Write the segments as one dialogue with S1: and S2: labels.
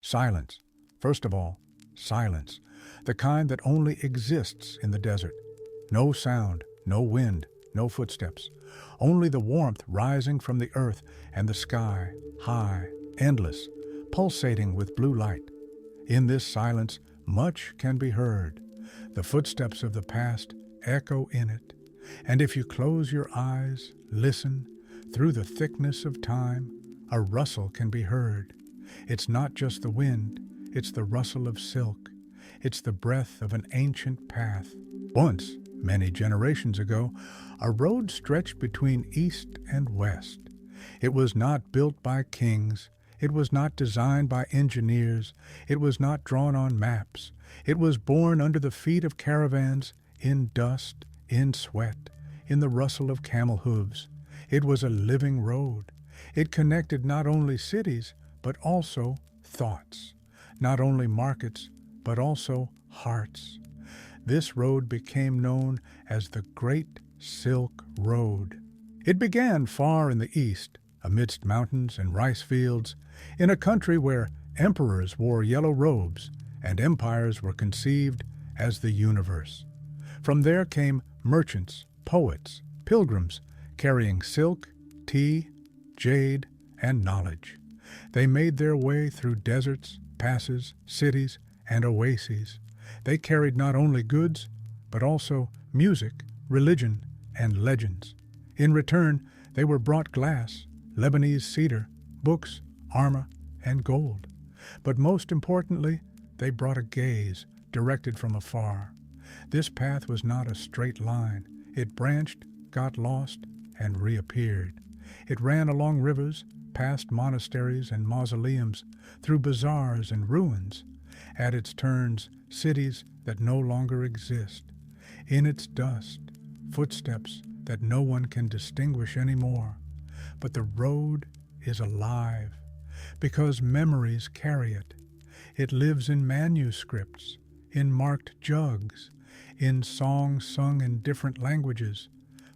S1: Silence. First of all, silence. The kind that only exists in the desert. No sound, no wind, no footsteps. Only the warmth rising from the earth and the sky, high, endless, pulsating with blue light. In this silence, much can be heard. The footsteps of the past echo in it. And if you close your eyes, listen, through the thickness of time, a rustle can be heard. It's not just the wind, it's the rustle of silk. It's the breath of an ancient path. Once, many generations ago, a road stretched between east and west. It was not built by kings. It was not designed by engineers. It was not drawn on maps. It was born under the feet of caravans, in dust, in sweat, in the rustle of camel hooves. It was a living road. It connected not only cities, but also thoughts. Not only markets, but also hearts. This road became known as the Great Silk Road. It began far in the east, amidst mountains and rice fields, in a country where emperors wore yellow robes and empires were conceived as the universe. From there came merchants, poets, pilgrims, carrying silk, tea, jade, and knowledge. They made their way through deserts, passes, cities, and oases. They carried not only goods, but also music, religion, and legends. In return, they were brought glass, Lebanese cedar, books, armor, and gold. But most importantly, they brought a gaze directed from afar. This path was not a straight line. It branched, got lost, and reappeared. It ran along rivers, past monasteries and mausoleums, through bazaars and ruins. At its turns, cities that no longer exist. In its dust, footsteps that no one can distinguish anymore. But the road is alive, because memories carry it. It lives in manuscripts, in marked jugs, in songs sung in different languages,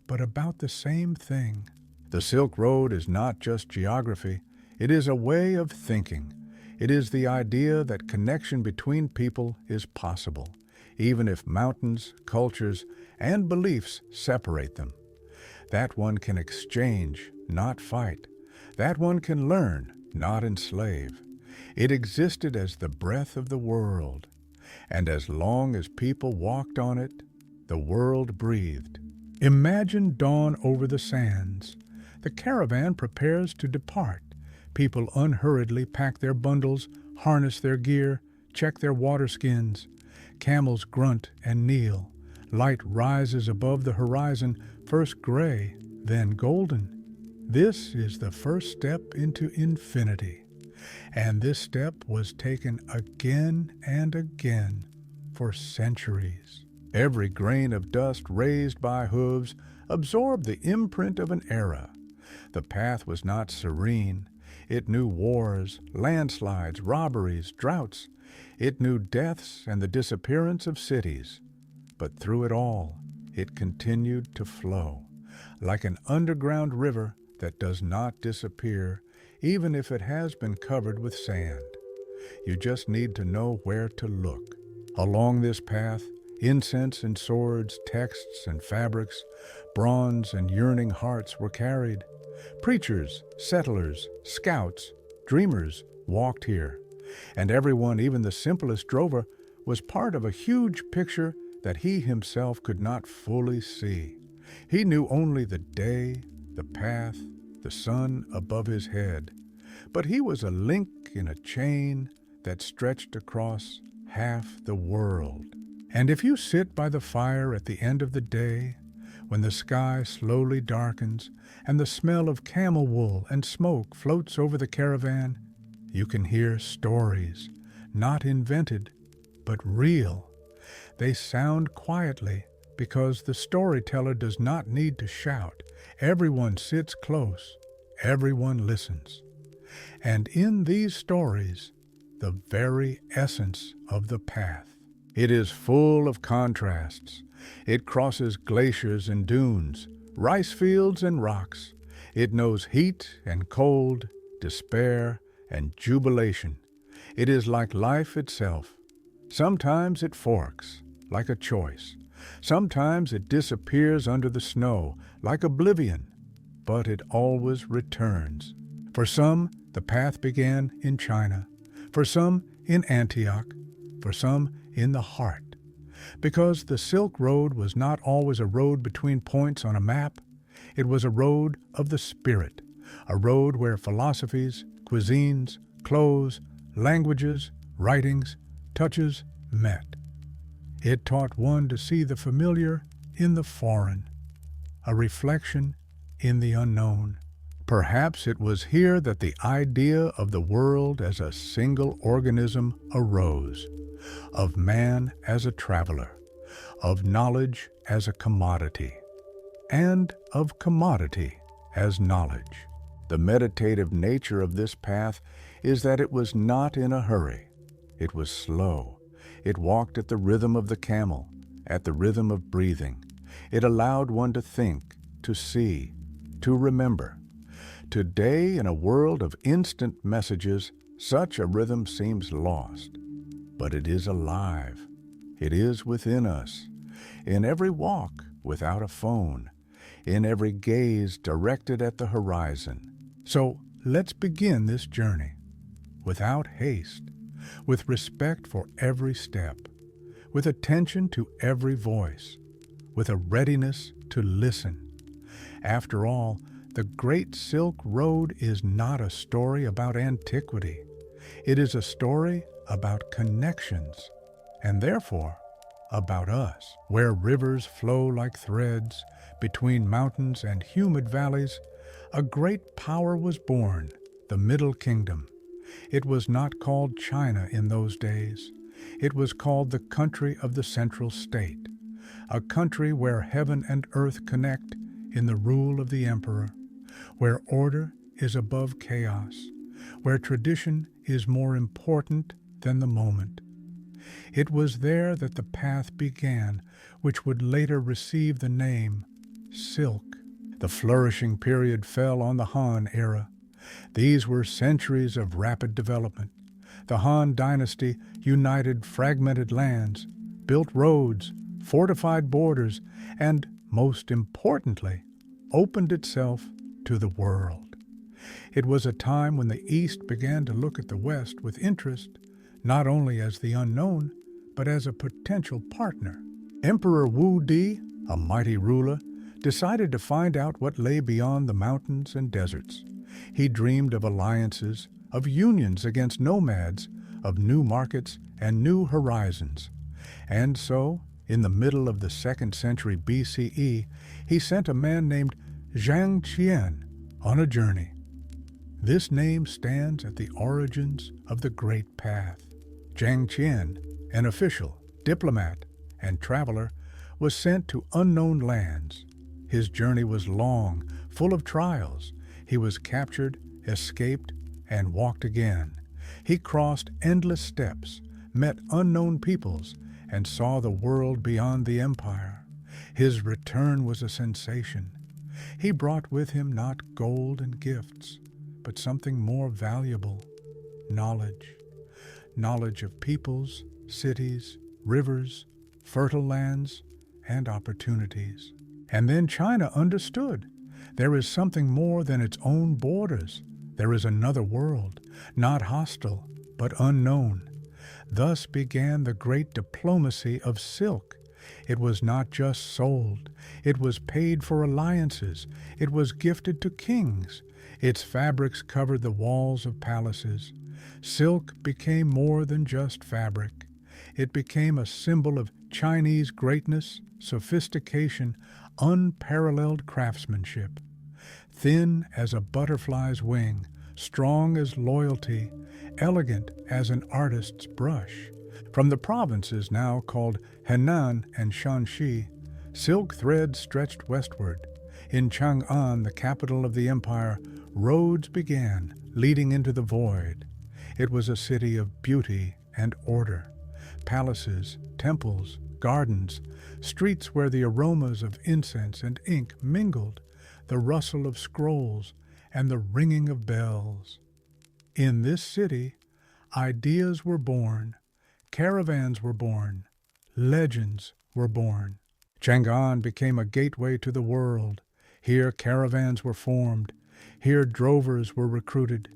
S1: but about the same thing. The Silk Road is not just geography, it is a way of thinking. It is the idea that connection between people is possible, even if mountains, cultures, and beliefs separate them. That one can exchange, not fight. That one can learn, not enslave. It existed as the breath of the world, and as long as people walked on it, the world breathed. Imagine dawn over the sands. The caravan prepares to depart. People unhurriedly pack their bundles, harness their gear, check their water skins. Camels grunt and kneel. Light rises above the horizon, first gray, then golden. This is the first step into infinity. And this step was taken again and again for centuries. Every grain of dust raised by hooves absorbed the imprint of an era. The path was not serene. It knew wars, landslides, robberies, droughts. It knew deaths and the disappearance of cities. But through it all, it continued to flow, like an underground river that does not disappear, even if it has been covered with sand. You just need to know where to look. Along this path, incense and swords, texts and fabrics, bronze and yearning hearts were carried. Preachers, settlers, scouts, dreamers walked here, and everyone, even the simplest drover, was part of a huge picture that he himself could not fully see. He knew only the day, the path, the sun above his head, but he was a link in a chain that stretched across half the world. And if you sit by the fire at the end of the day, when the sky slowly darkens and the smell of camel wool and smoke floats over the caravan, you can hear stories, not invented, but real. They sound quietly because the storyteller does not need to shout. Everyone sits close, everyone listens. And in these stories, the very essence of the path. It is full of contrasts. It crosses glaciers and dunes, rice fields and rocks. It knows heat and cold, despair and jubilation. It is like life itself. Sometimes it forks, like a choice. Sometimes it disappears under the snow, like oblivion, but it always returns. For some, the path began in China, for some in Antioch, for some in the heart. Because the Silk Road was not always a road between points on a map, it was a road of the spirit, a road where philosophies, cuisines, clothes, languages, writings, touches met. It taught one to see the familiar in the foreign, a reflection in the unknown. Perhaps it was here that the idea of the world as a single organism arose, of man as a traveler, of knowledge as a commodity, and of commodity as knowledge. The meditative nature of this path is that it was not in a hurry. It was slow. It walked at the rhythm of the camel, at the rhythm of breathing. It allowed one to think, to see, to remember. Today, in a world of instant messages, such a rhythm seems lost. But it is alive. It is within us. In every walk without a phone, in every gaze directed at the horizon. So let's begin this journey, without haste, with respect for every step, with attention to every voice, with a readiness to listen. After all, the Great Silk Road is not a story about antiquity. It is a story about connections, and therefore about us. Where rivers flow like threads between mountains and humid valleys, a great power was born, the Middle Kingdom. It was not called China in those days. It was called the country of the Central State, a country where heaven and earth connect in the rule of the emperor, where order is above chaos, where tradition is more important than the moment. It was there that the path began, which would later receive the name Silk. The flourishing period fell on the Han era. These were centuries of rapid development. The Han dynasty united fragmented lands, built roads, fortified borders, and, most importantly, opened itself to the world. It was a time when the East began to look at the West with interest, not only as the unknown, but as a potential partner. Emperor Wu Di, a mighty ruler, decided to find out what lay beyond the mountains and deserts. He dreamed of alliances, of unions against nomads, of new markets and new horizons. And so, in the middle of the 2nd century BCE, he sent a man named Zhang Qian on a journey. This name stands at the origins of the Great Path. Zhang Qian, an official, diplomat, and traveler, was sent to unknown lands. His journey was long, full of trials. He was captured, escaped, and walked again. He crossed endless steppes, met unknown peoples, and saw the world beyond the empire. His return was a sensation. He brought with him not gold and gifts, but something more valuable, knowledge. Knowledge of peoples, cities, rivers, fertile lands, and opportunities. And then China understood. There is something more than its own borders. There is another world, not hostile, but unknown. Thus began the great diplomacy of silk. It was not just sold. It was paid for alliances. It was gifted to kings. Its fabrics covered the walls of palaces. Silk became more than just fabric. It became a symbol of Chinese greatness, sophistication, unparalleled craftsmanship. Thin as a butterfly's wing, strong as loyalty, elegant as an artist's brush. From the provinces now called Henan and Shanxi, silk threads stretched westward. In Chang'an, the capital of the empire, roads began, leading into the void. It was a city of beauty and order. Palaces, temples, gardens, streets where the aromas of incense and ink mingled, the rustle of scrolls, and the ringing of bells. In this city, Ideas were born, caravans were born, legends were born. Chang'an became a gateway to the world. Here caravans were formed. Here drovers were recruited.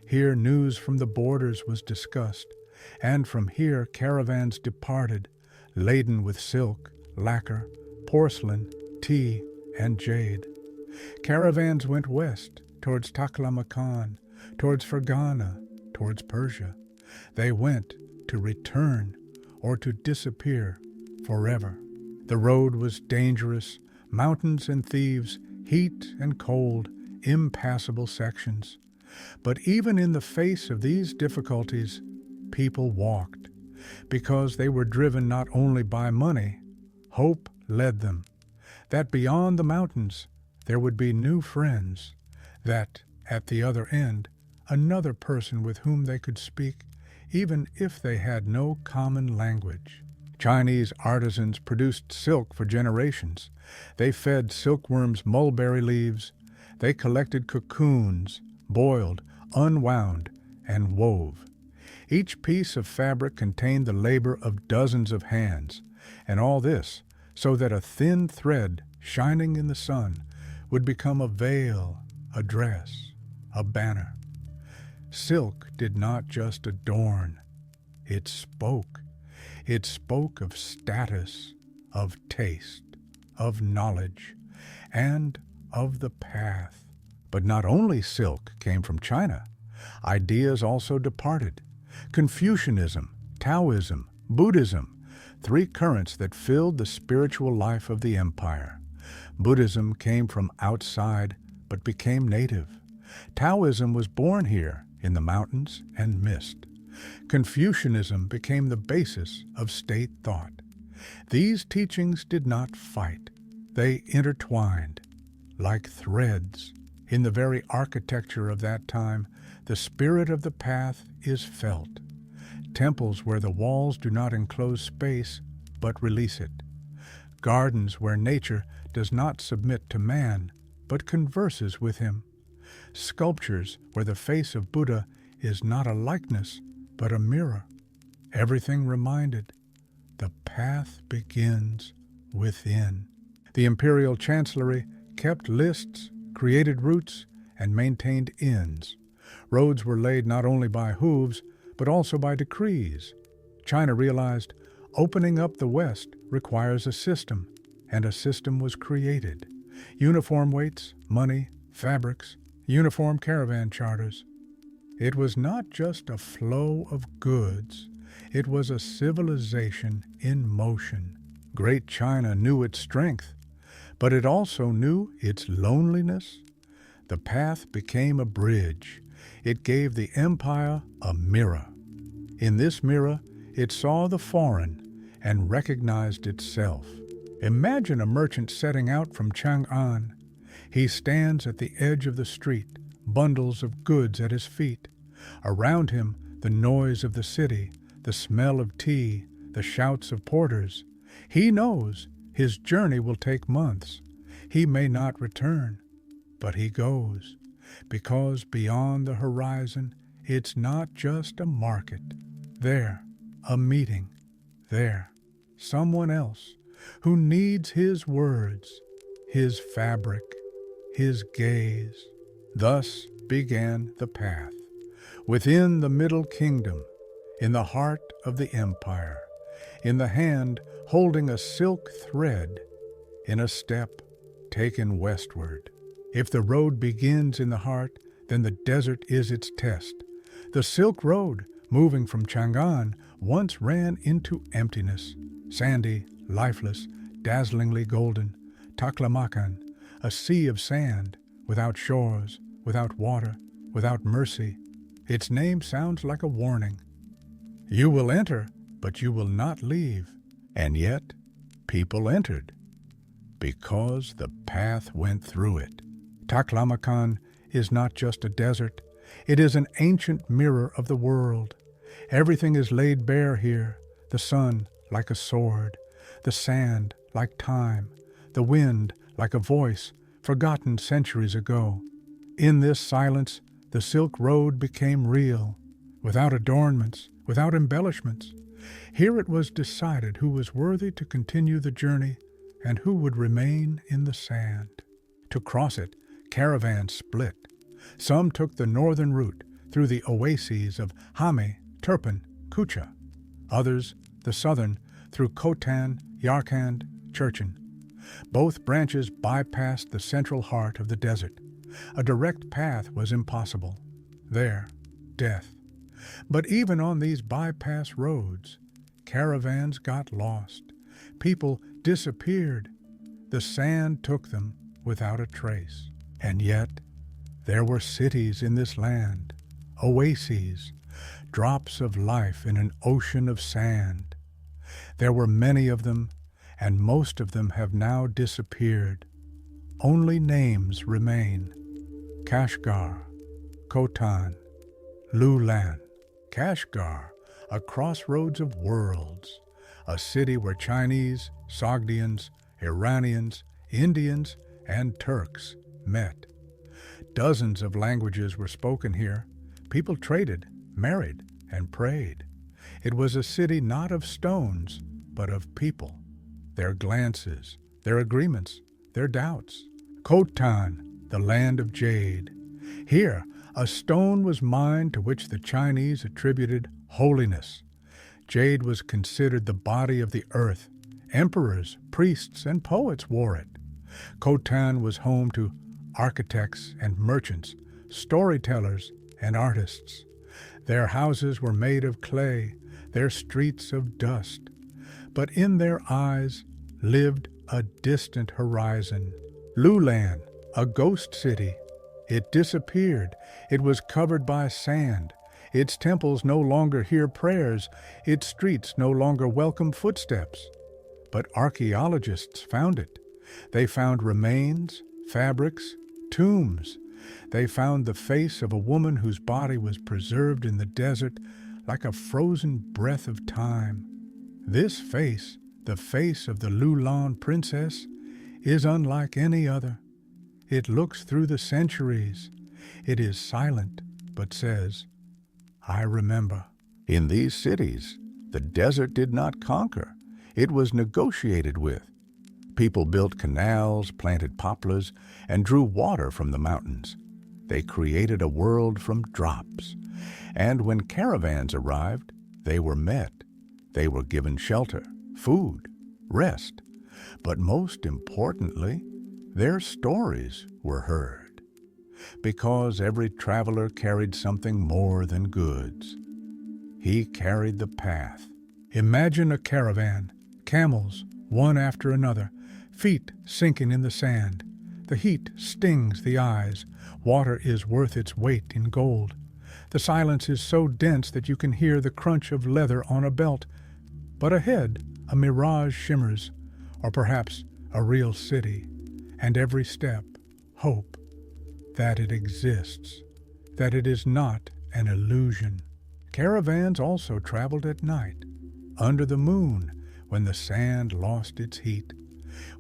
S1: Here news from the borders was discussed. And from here caravans departed, laden with silk, lacquer, porcelain, tea, and jade. Caravans went west, towards Taklamakan, towards Fergana, towards Persia. They went to return or to disappear forever. The road was dangerous, mountains and thieves, heat and cold, impassable sections. But even in the face of these difficulties, people walked, because they were driven not only by money. Hope led them, that beyond the mountains there would be new friends, that at the other end another person with whom they could speak, even if they had no common language. Chinese artisans produced silk for generations. They fed silkworms mulberry leaves. They collected cocoons, boiled, unwound, and wove. Each piece of fabric contained the labor of dozens of hands, and all this so that a thin thread shining in the sun would become a veil, a dress, a banner. Silk did not just adorn, it spoke. It spoke of status, of taste, of knowledge, and of the path. But not only silk came from China. Ideas also departed. Confucianism, Taoism, Buddhism, three currents that filled the spiritual life of the empire. Buddhism came from outside but became native. Taoism was born here in the mountains and mist. Confucianism became the basis of state thought. These teachings did not fight. They intertwined like threads. In the very architecture of that time, the spirit of the path is felt. Temples where the walls do not enclose space, but release it. Gardens where nature does not submit to man, but converses with him. Sculptures where the face of Buddha is not a likeness, but a mirror. Everything reminded, the path begins within. The imperial chancellery kept lists, created routes, and maintained inns. Roads were laid not only by hooves, but also by decrees. China realized opening up the West requires a system, and a system was created. Uniform weights, money, fabrics, uniform caravan charters. It was not just a flow of goods, it was a civilization in motion. Great China knew its strength, but it also knew its loneliness. The path became a bridge. It gave the empire a mirror. In this mirror, it saw the foreign and recognized itself. Imagine a merchant setting out from Chang'an. He stands at the edge of the street, bundles of goods at his feet. Around him, the noise of the city, the smell of tea, the shouts of porters. He knows his journey will take months. He may not return, but he goes, because beyond the horizon, it's not just a market. There, a meeting. There, someone else who needs his words, his fabric, his gaze. Thus began the path. Within the Middle Kingdom, in the heart of the empire, in the hand holding a silk thread, in a step taken westward. If the road begins in the heart, then the desert is its test. The Silk Road, moving from Chang'an, once ran into emptiness, sandy, lifeless, dazzlingly golden. Taklamakan, a sea of sand, without shores, without water, without mercy. Its name sounds like a warning. You will enter, but you will not leave. And yet, people entered, because the path went through it. Taklamakan is not just a desert, it is an ancient mirror of the world. Everything is laid bare here, the sun like a sword, the sand like time, the wind like a voice forgotten centuries ago. In this silence, the Silk Road became real. without adornments, without embellishments. Here it was decided who was worthy to continue the journey and who would remain in the sand. To cross it, caravans split. Some took the northern route through the oases of Hame, Turpan, Kucha. Others, the southern, through Khotan, Yarkand, Churchin. Both branches bypassed the central heart of the desert. A direct path was impossible. There, death. But even on these bypass roads, caravans got lost. People disappeared. The sand took them without a trace. And yet, there were cities in this land, oases, drops of life in an ocean of sand. There were many of them, and most of them have now disappeared. Only names remain: Kashgar, Khotan, Lulan. Kashgar, a crossroads of worlds, a city where Chinese, Sogdians, Iranians, Indians, and Turks met. Dozens of languages were spoken here. People traded, married, and prayed. It was a city not of stones, but of people, their glances, their agreements, their doubts. Khotan, the land of jade. Here, a stone was mined to which the Chinese attributed holiness. Jade was considered the body of the earth. Emperors, priests, and poets wore it. Khotan was home to architects and merchants, storytellers and artists. Their houses were made of clay, their streets of dust. But in their eyes lived a distant horizon. Lulan, a ghost city. It disappeared. It was covered by sand. Its temples no longer hear prayers. Its streets no longer welcome footsteps. But archaeologists found it. They found remains, fabrics, tombs. They found the face of a woman whose body was preserved in the desert like a frozen breath of time. This face, the face of the Lulan princess, is unlike any other. It looks through the centuries. It is silent, but says, "I remember." In these cities, the desert did not conquer. It was negotiated with. People built canals, planted poplars, and drew water from the mountains. They created a world from drops. And when caravans arrived, they were met. They were given shelter, food, rest. But most importantly, their stories were heard. Because every traveler carried something more than goods. He carried the path. Imagine a caravan, camels, one after another, feet sinking in the sand. The heat stings the eyes. Water is worth its weight in gold. The silence is so dense that you can hear the crunch of leather on a belt. But ahead, a mirage shimmers, or perhaps a real city. And every step, hope that it exists, that it is not an illusion. Caravans also traveled at night, under the moon, when the sand lost its heat,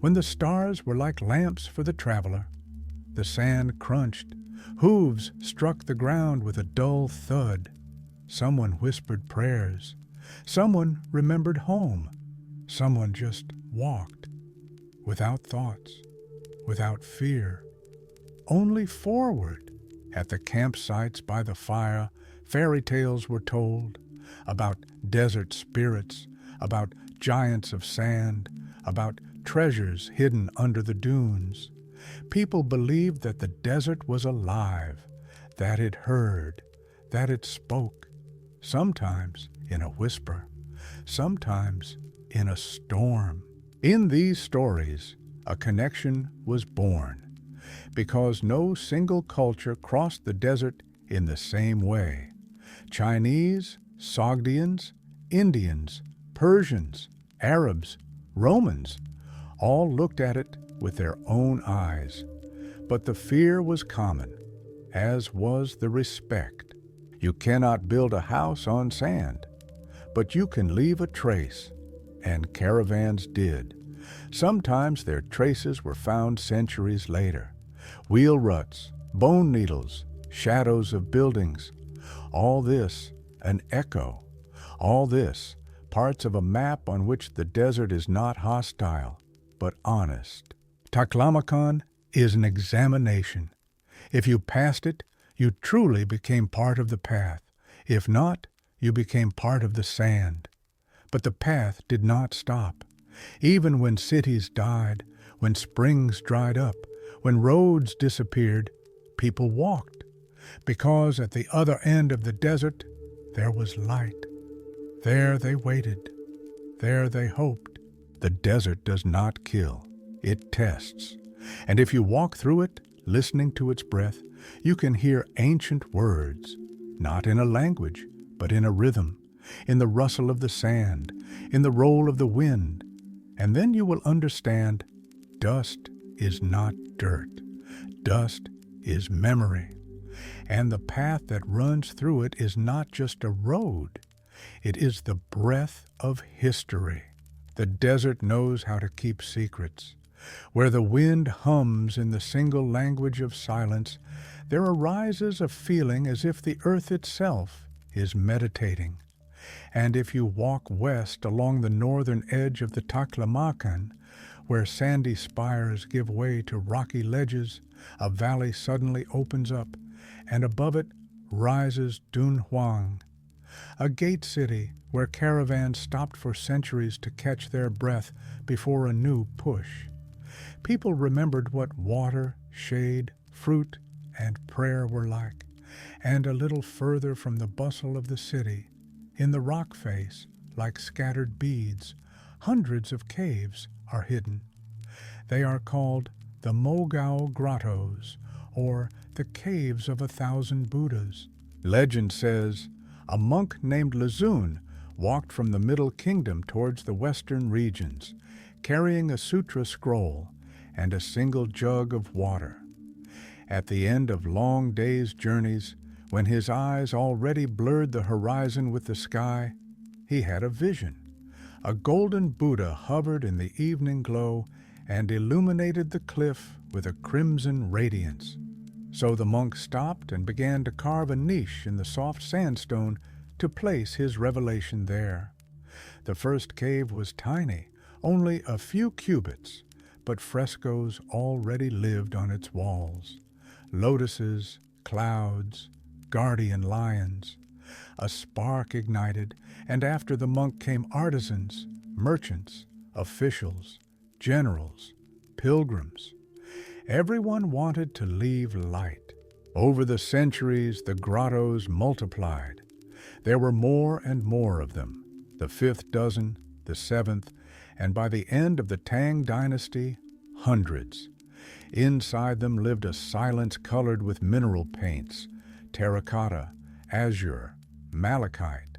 S1: when the stars were like lamps for the traveler. The sand crunched, hooves struck the ground with a dull thud. Someone whispered prayers. Someone remembered home. Someone just walked, without thoughts, without fear, only forward. At the campsites by the fire, fairy tales were told about desert spirits, about giants of sand, about treasures hidden under the dunes. People believed that the desert was alive, that it heard, that it spoke, sometimes in a whisper, sometimes in a storm. In these stories, a connection was born, because no single culture crossed the desert in the same way. Chinese, Sogdians, Indians, Persians, Arabs, Romans, all looked at it with their own eyes. But the fear was common, as was the respect. You cannot build a house on sand, but you can leave a trace, and caravans did. Sometimes their traces were found centuries later. Wheel ruts, bone needles, shadows of buildings. All this an echo. All this, parts of a map on which the desert is not hostile, but honest. Taklamakan is an examination. If you passed it, you truly became part of the path. If not, you became part of the sand. But the path did not stop. Even when cities died, when springs dried up, when roads disappeared, people walked, because at the other end of the desert there was light. There they waited. There they hoped. The desert does not kill. It tests. And if you walk through it, listening to its breath, you can hear ancient words, not in a language, but in a rhythm, in the rustle of the sand, in the roll of the wind. And then you will understand dust is not dirt. Dust is memory. And the path that runs through it is not just a road. It is the breath of history. The desert knows how to keep secrets. Where the wind hums in the single language of silence, there arises a feeling as if the earth itself is meditating. And if you walk west along the northern edge of the Taklamakan, where sandy spires give way to rocky ledges, a valley suddenly opens up, and above it rises Dunhuang, a gate city where caravans stopped for centuries to catch their breath before a new push. People remembered what water, shade, fruit, and prayer were like, and a little further from the bustle of the city, in the rock face, like scattered beads, hundreds of caves are hidden. They are called the Mogao Grottos, or the Caves of 1,000 Buddhas. Legend says, a monk named Lazun walked from the Middle Kingdom towards the western regions, carrying a sutra scroll and a single jug of water. At the end of long days' journeys, when his eyes already blurred the horizon with the sky, he had a vision. A golden Buddha hovered in the evening glow and illuminated the cliff with a crimson radiance. So the monk stopped and began to carve a niche in the soft sandstone to place his revelation there. The first cave was tiny, only a few cubits, but frescoes already lived on its walls. Lotuses, clouds, guardian lions. A spark ignited, and after the monk came artisans, merchants, officials, generals, pilgrims. Everyone wanted to leave light. Over the centuries, the grottos multiplied. There were more and more of them, the 5th dozen, the 7th, and by the end of the Tang dynasty, hundreds. Inside them lived a silence colored with mineral paints, terracotta, azure, malachite.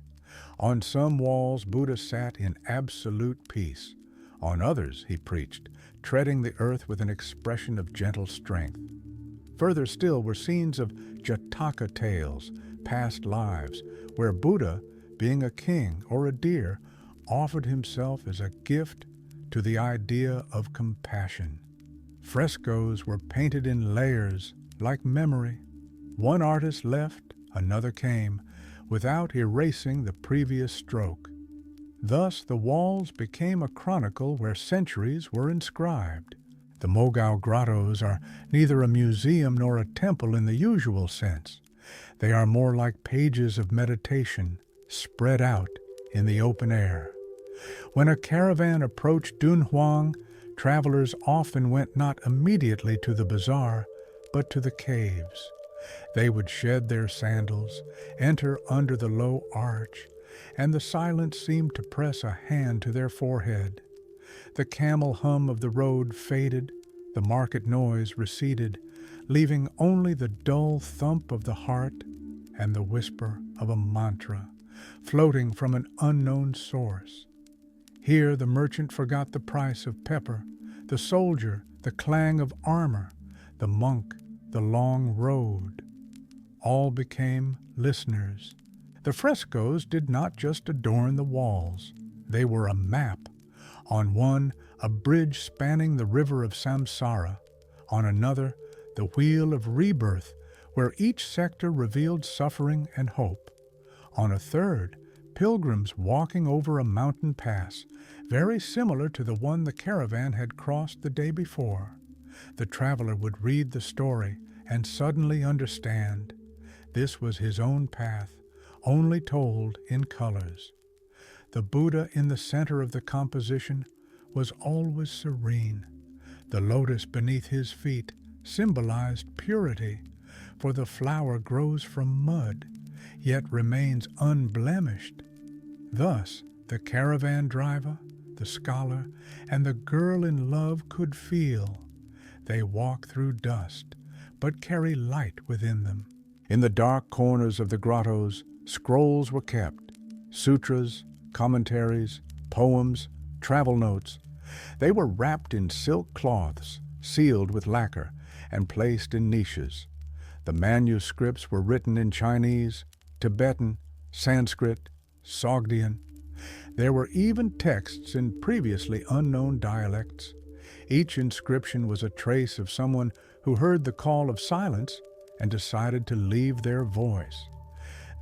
S1: On some walls, Buddha sat in absolute peace. On others, he preached, treading the earth with an expression of gentle strength. Further still were scenes of Jataka tales, past lives, where Buddha, being a king or a deer, offered himself as a gift to the idea of compassion. Frescoes were painted in layers, like memory. One artist left, another came, without erasing the previous stroke. Thus the walls became a chronicle where centuries were inscribed. The Mogao Grottos are neither a museum nor a temple in the usual sense. They are more like pages of meditation, spread out in the open air. When a caravan approached Dunhuang, travelers often went not immediately to the bazaar, but to the caves. They would shed their sandals, enter under the low arch, and the silence seemed to press a hand to their forehead. The camel hum of the road faded, the market noise receded, leaving only the dull thump of the heart and the whisper of a mantra, floating from an unknown source. Here the merchant forgot the price of pepper, the soldier the clang of armor, the monk the long road. All became listeners. The frescoes did not just adorn the walls. They were a map. On one, a bridge spanning the river of Samsara. On another, the wheel of rebirth, where each sector revealed suffering and hope. On a third, pilgrims walking over a mountain pass, very similar to the one the caravan had crossed the day before. The traveler would read the story and suddenly understand. This was his own path, only told in colors. The Buddha in the center of the composition was always serene. The lotus beneath his feet symbolized purity, for the flower grows from mud, yet remains unblemished. Thus, the caravan driver, the scholar, and the girl in love could feel. They walk through dust, but carry light within them. In the dark corners of the grottos, scrolls were kept, sutras, commentaries, poems, travel notes. They were wrapped in silk cloths, sealed with lacquer, and placed in niches. The manuscripts were written in Chinese, Tibetan, Sanskrit, Sogdian. There were even texts in previously unknown dialects. Each inscription was a trace of someone who heard the call of silence and decided to leave their voice.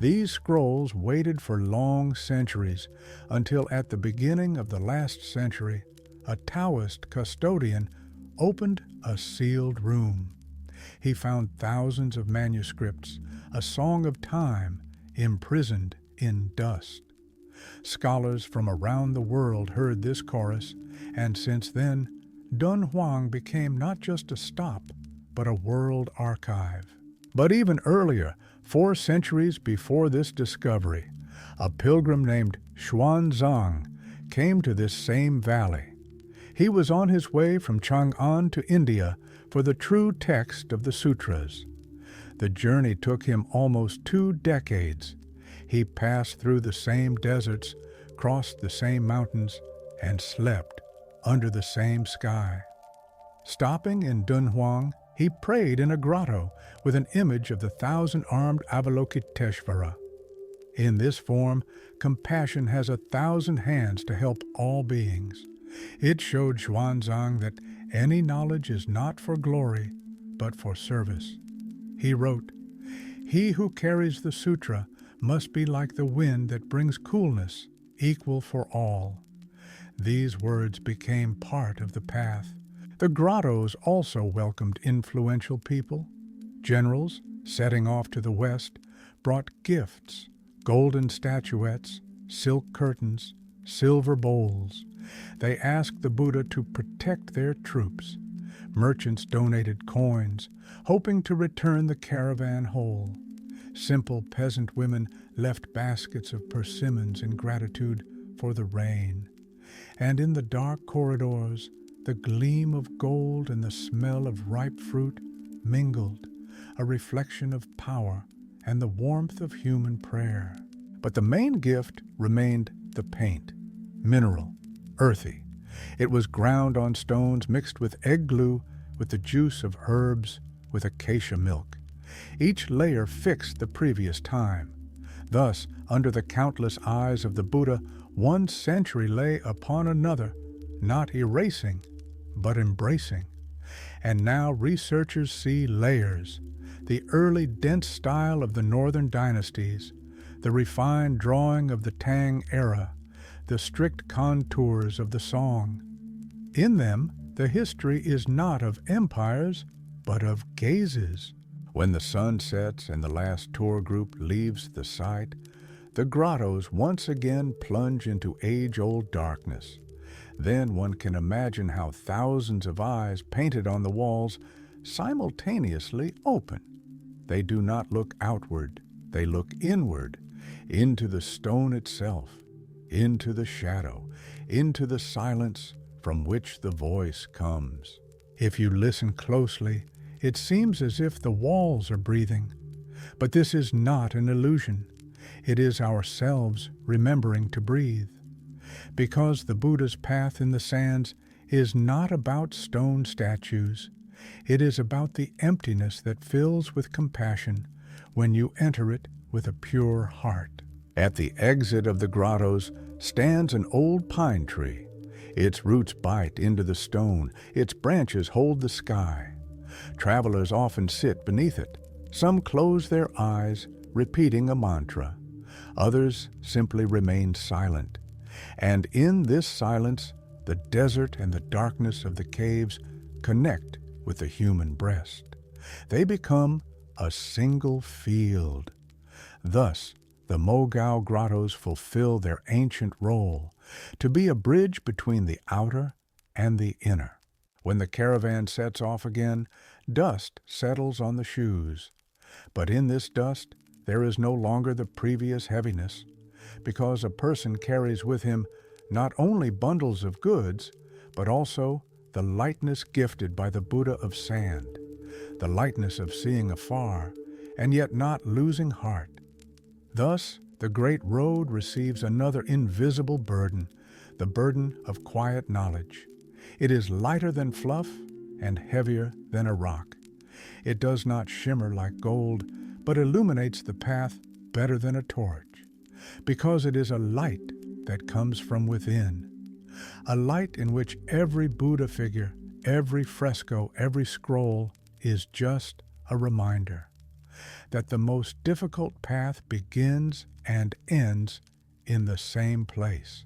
S1: These scrolls waited for long centuries until at the beginning of the last century, a Taoist custodian opened a sealed room. He found thousands of manuscripts, a song of time imprisoned in dust. Scholars from around the world heard this chorus, and since then, Dunhuang became not just a stop, but a world archive. But even earlier, 4 centuries before this discovery, a pilgrim named Xuanzang came to this same valley. He was on his way from Chang'an to India for the true text of the sutras. The journey took him almost 2 decades. He passed through the same deserts, crossed the same mountains, and slept under the same sky. Stopping in Dunhuang, he prayed in a grotto with an image of the 1,000-armed Avalokiteshvara. In this form, compassion has 1,000 hands to help all beings. It showed Xuanzang that any knowledge is not for glory, but for service. He wrote, "He who carries the sutra must be like the wind that brings coolness, equal for all." These words became part of the path. The grottos also welcomed influential people. Generals, setting off to the west, brought gifts, golden statuettes, silk curtains, silver bowls. They asked the Buddha to protect their troops. Merchants donated coins, hoping to return the caravan whole. Simple peasant women left baskets of persimmons in gratitude for the rain. And in the dark corridors, the gleam of gold and the smell of ripe fruit mingled, a reflection of power and the warmth of human prayer. But the main gift remained the paint, mineral, earthy. It was ground on stones mixed with egg glue, with the juice of herbs, with acacia milk. Each layer fixed the previous time. Thus, under the countless eyes of the Buddha, 1 century lay upon another, not erasing, but embracing. And now researchers see layers, the early dense style of the northern dynasties, the refined drawing of the Tang era, the strict contours of the Song. In them, the history is not of empires, but of gazes. When the sun sets and the last tour group leaves the site, the grottos once again plunge into age-old darkness. Then one can imagine how thousands of eyes painted on the walls simultaneously open. They do not look outward, they look inward, into the stone itself, into the shadow, into the silence from which the voice comes. If you listen closely, it seems as if the walls are breathing. But this is not an illusion. It is ourselves remembering to breathe. Because the Buddha's path in the sands is not about stone statues. It is about the emptiness that fills with compassion when you enter it with a pure heart. At the exit of the grottos stands an old pine tree. Its roots bite into the stone, its branches hold the sky. Travelers often sit beneath it. Some close their eyes, repeating a mantra. Others simply remained silent. And in this silence, the desert and the darkness of the caves connect with the human breast. They become a single field. Thus, the Mogao grottos fulfill their ancient role to be a bridge between the outer and the inner. When the caravan sets off again, dust settles on the shoes. But in this dust, there is no longer the previous heaviness, because a person carries with him not only bundles of goods, but also the lightness gifted by the Buddha of sand, the lightness of seeing afar, and yet not losing heart. Thus, the great road receives another invisible burden, the burden of quiet knowledge. It is lighter than fluff and heavier than a rock. It does not shimmer like gold, but illuminates the path better than a torch, because it is a light that comes from within, a light in which every Buddha figure, every fresco, every scroll is just a reminder that the most difficult path begins and ends in the same place,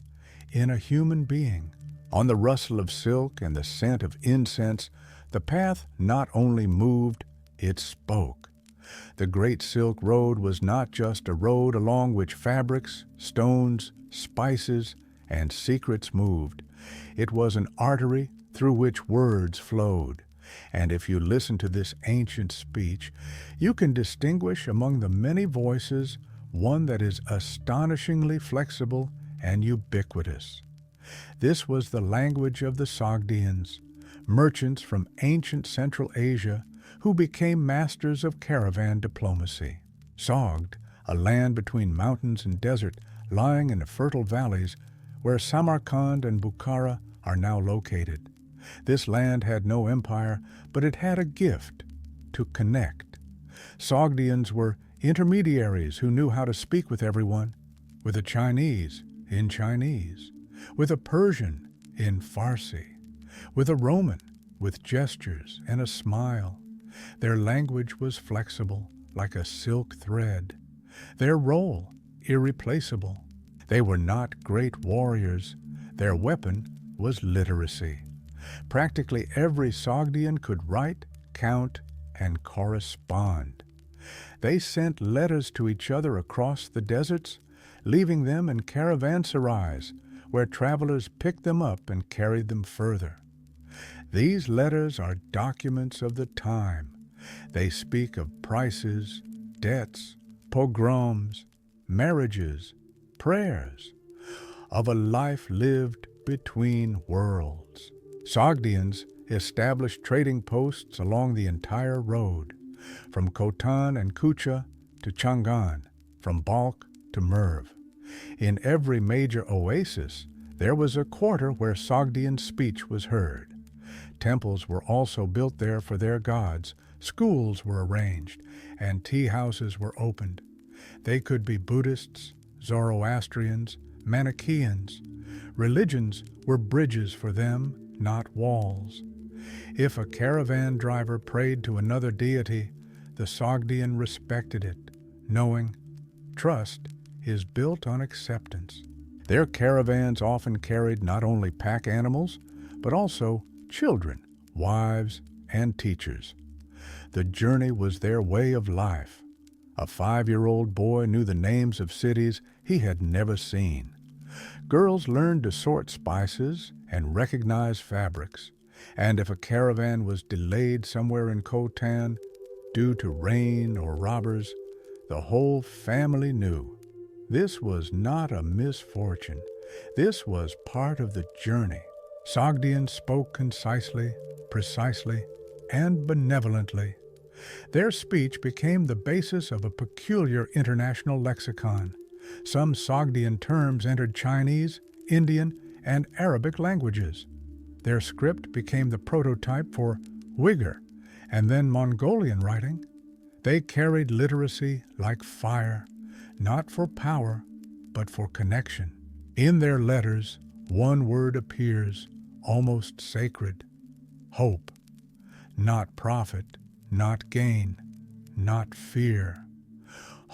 S1: in a human being. On the rustle of silk and the scent of incense, the path not only moved, it spoke. The Great Silk Road was not just a road along which fabrics, stones, spices, and secrets moved. It was an artery through which words flowed. And if you listen to this ancient speech, you can distinguish among the many voices one that is astonishingly flexible and ubiquitous. This was the language of the Sogdians, merchants from ancient Central Asia who became masters of caravan diplomacy. Sogd, a land between mountains and desert, lying in the fertile valleys where Samarkand and Bukhara are now located. This land had no empire, but it had a gift: to connect. Sogdians were intermediaries who knew how to speak with everyone, with a Chinese in Chinese, with a Persian in Farsi, with a Roman with gestures and a smile. Their language was flexible, like a silk thread. Their role, irreplaceable. They were not great warriors. Their weapon was literacy. Practically every Sogdian could write, count, and correspond. They sent letters to each other across the deserts, leaving them in caravanserais, where travelers picked them up and carried them further. These letters are documents of the time. They speak of prices, debts, pogroms, marriages, prayers, of a life lived between worlds. Sogdians established trading posts along the entire road, from Khotan and Kucha to Chang'an, from Balkh to Merv. In every major oasis, there was a quarter where Sogdian speech was heard. Temples were also built there for their gods, schools were arranged, and tea-houses were opened. They could be Buddhists, Zoroastrians, Manichaeans. Religions were bridges for them, not walls. If a caravan driver prayed to another deity, the Sogdian respected it, knowing trust is built on acceptance. Their caravans often carried not only pack animals, but also children, wives, and teachers. The journey was their way of life. A 5-year-old boy knew the names of cities he had never seen. Girls learned to sort spices and recognize fabrics, and if a caravan was delayed somewhere in Khotan due to rain or robbers, the whole family knew. This was not a misfortune. This was part of the journey. Sogdians spoke concisely, precisely, and benevolently. Their speech became the basis of a peculiar international lexicon. Some Sogdian terms entered Chinese, Indian, and Arabic languages. Their script became the prototype for Uyghur and then Mongolian writing. They carried literacy like fire, not for power, but for connection. In their letters, one word appears, almost sacred: hope. Not profit, not gain, not fear.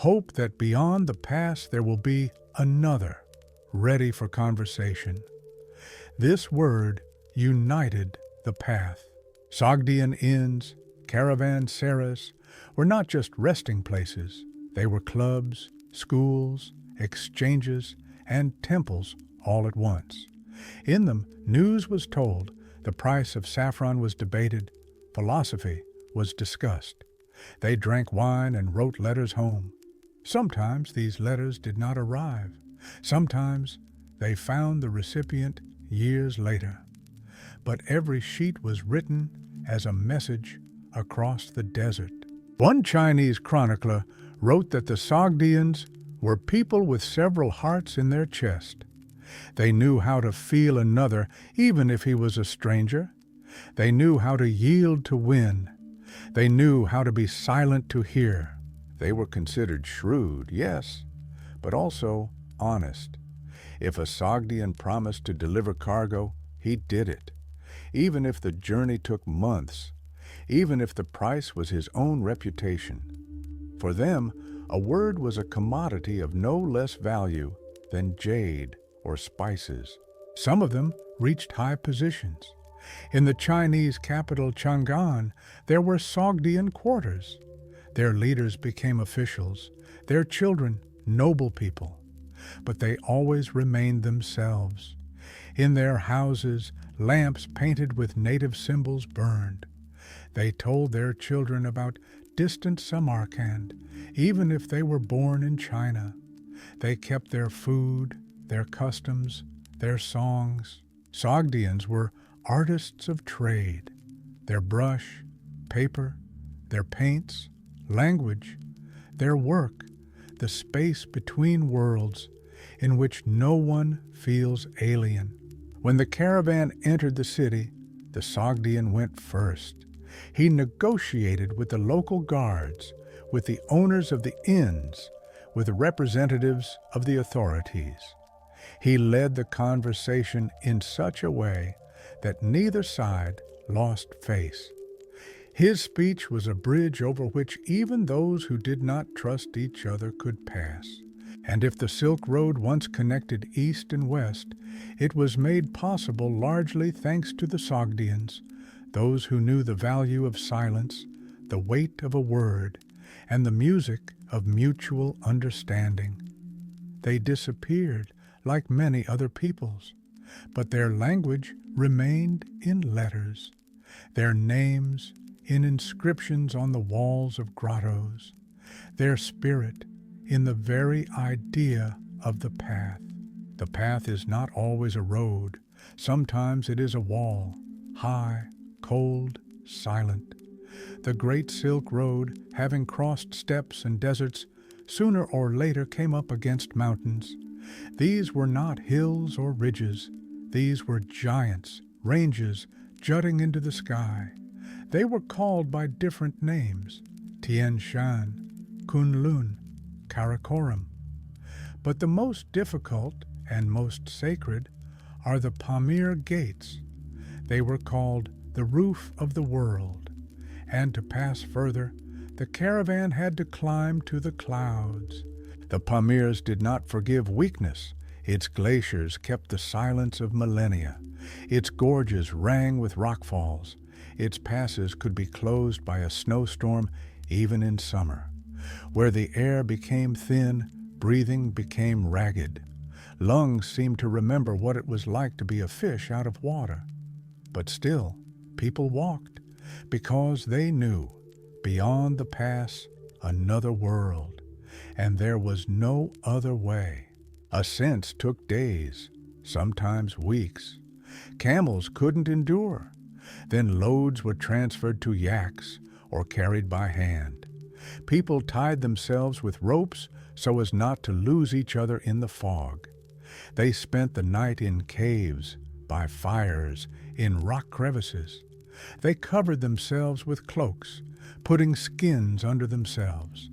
S1: Hope that beyond the past there will be another, ready for conversation. This word united the path. Sogdian inns, caravanseras, were not just resting places. They were clubs, schools, exchanges, and temples all at once. In them, news was told, the price of saffron was debated, philosophy was discussed. They drank wine and wrote letters home. Sometimes these letters did not arrive. Sometimes they found the recipient years later. But every sheet was written as a message across the desert. One Chinese chronicler wrote that the Sogdians were people with several hearts in their chest. They knew how to feel another, even if he was a stranger. They knew how to yield to win. They knew how to be silent to hear. They were considered shrewd, yes, but also honest. If a Sogdian promised to deliver cargo, he did it, even if the journey took months, even if the price was his own reputation. For them, a word was a commodity of no less value than jade or spices. Some of them reached high positions. In the Chinese capital Chang'an, there were Sogdian quarters. Their leaders became officials, their children noble people. But they always remained themselves. In their houses, lamps painted with native symbols burned. They told their children about distant Samarkand, even if they were born in China. They kept their food, their customs, their songs. Sogdians were artists of trade. Their brush, paper, their paints, language, their work, the space between worlds in which no one feels alien. When the caravan entered the city, the Sogdian went first. He negotiated with the local guards, with the owners of the inns, with the representatives of the authorities. He led the conversation in such a way that neither side lost face. His speech was a bridge over which even those who did not trust each other could pass. And if the Silk Road once connected east and west, it was made possible largely thanks to the Sogdians, those who knew the value of silence, the weight of a word, and the music of mutual understanding. They disappeared like many other peoples, but their language remained in letters, their names in inscriptions on the walls of grottos, their spirit in the very idea of the path. The path is not always a road. Sometimes it is a wall, high, cold, silent. The Great Silk Road, having crossed steppes and deserts, sooner or later came up against mountains. These were not hills or ridges. These were giants, ranges jutting into the sky. They were called by different names: Tien Shan, Kunlun, Karakoram. But the most difficult and most sacred are the Pamir Gates. They were called the roof of the world, and to pass further, the caravan had to climb to the clouds. The Pamirs did not forgive weakness. Its glaciers kept the silence of millennia. Its gorges rang with rockfalls. Its passes could be closed by a snowstorm even in summer. Where the air became thin, breathing became ragged. Lungs seemed to remember what it was like to be a fish out of water. But still, people walked, because they knew, beyond the pass, another world, and there was no other way. Ascents took days, sometimes weeks. Camels couldn't endure. Then loads were transferred to yaks or carried by hand. People tied themselves with ropes so as not to lose each other in the fog. They spent the night in caves, by fires, in rock crevices. They covered themselves with cloaks, putting skins under themselves.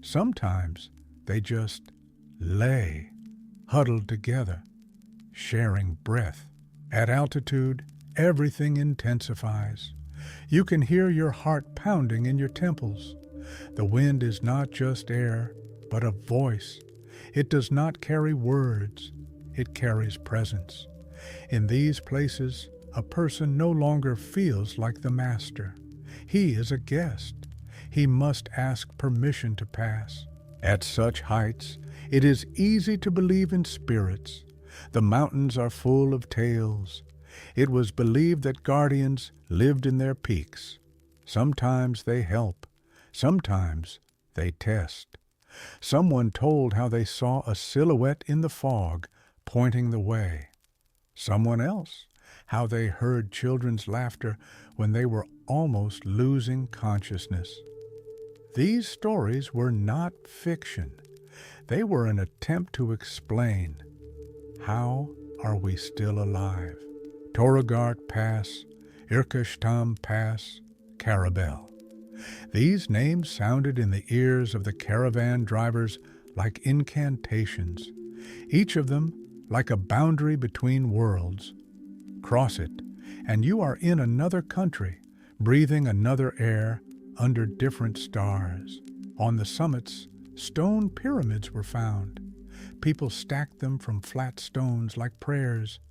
S1: Sometimes they just lay, huddled together, sharing breath. At altitude, everything intensifies. You can hear your heart pounding in your temples. The wind is not just air, but a voice. It does not carry words, it carries presence. In these places, a person no longer feels like the master. He is a guest. He must ask permission to pass. At such heights, it is easy to believe in spirits. The mountains are full of tales. It was believed that guardians lived in their peaks. Sometimes they help, sometimes they test. Someone told how they saw a silhouette in the fog pointing the way. Someone else, how they heard children's laughter when they were almost losing consciousness. These stories were not fiction. They were an attempt to explain, how are we still alive? Torogart Pass, Irkeshtam Pass, Carabel. These names sounded in the ears of the caravan drivers like incantations, each of them like a boundary between worlds. Cross it, and you are in another country, breathing another air under different stars. On the summits, stone pyramids were found. People stacked them from flat stones like prayers.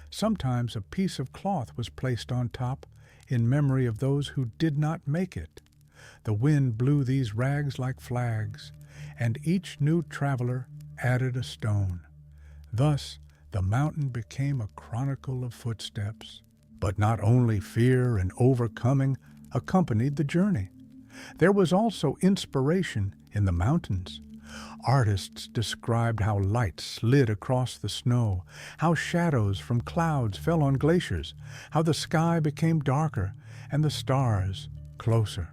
S1: Sometimes a piece of cloth was placed on top in memory of those who did not make it. The wind blew these rags like flags, and each new traveler added a stone. Thus, the mountain became a chronicle of footsteps. But not only fear and overcoming accompanied the journey. There was also inspiration in the mountains. Artists described how light slid across the snow, how shadows from clouds fell on glaciers, how the sky became darker and the stars closer.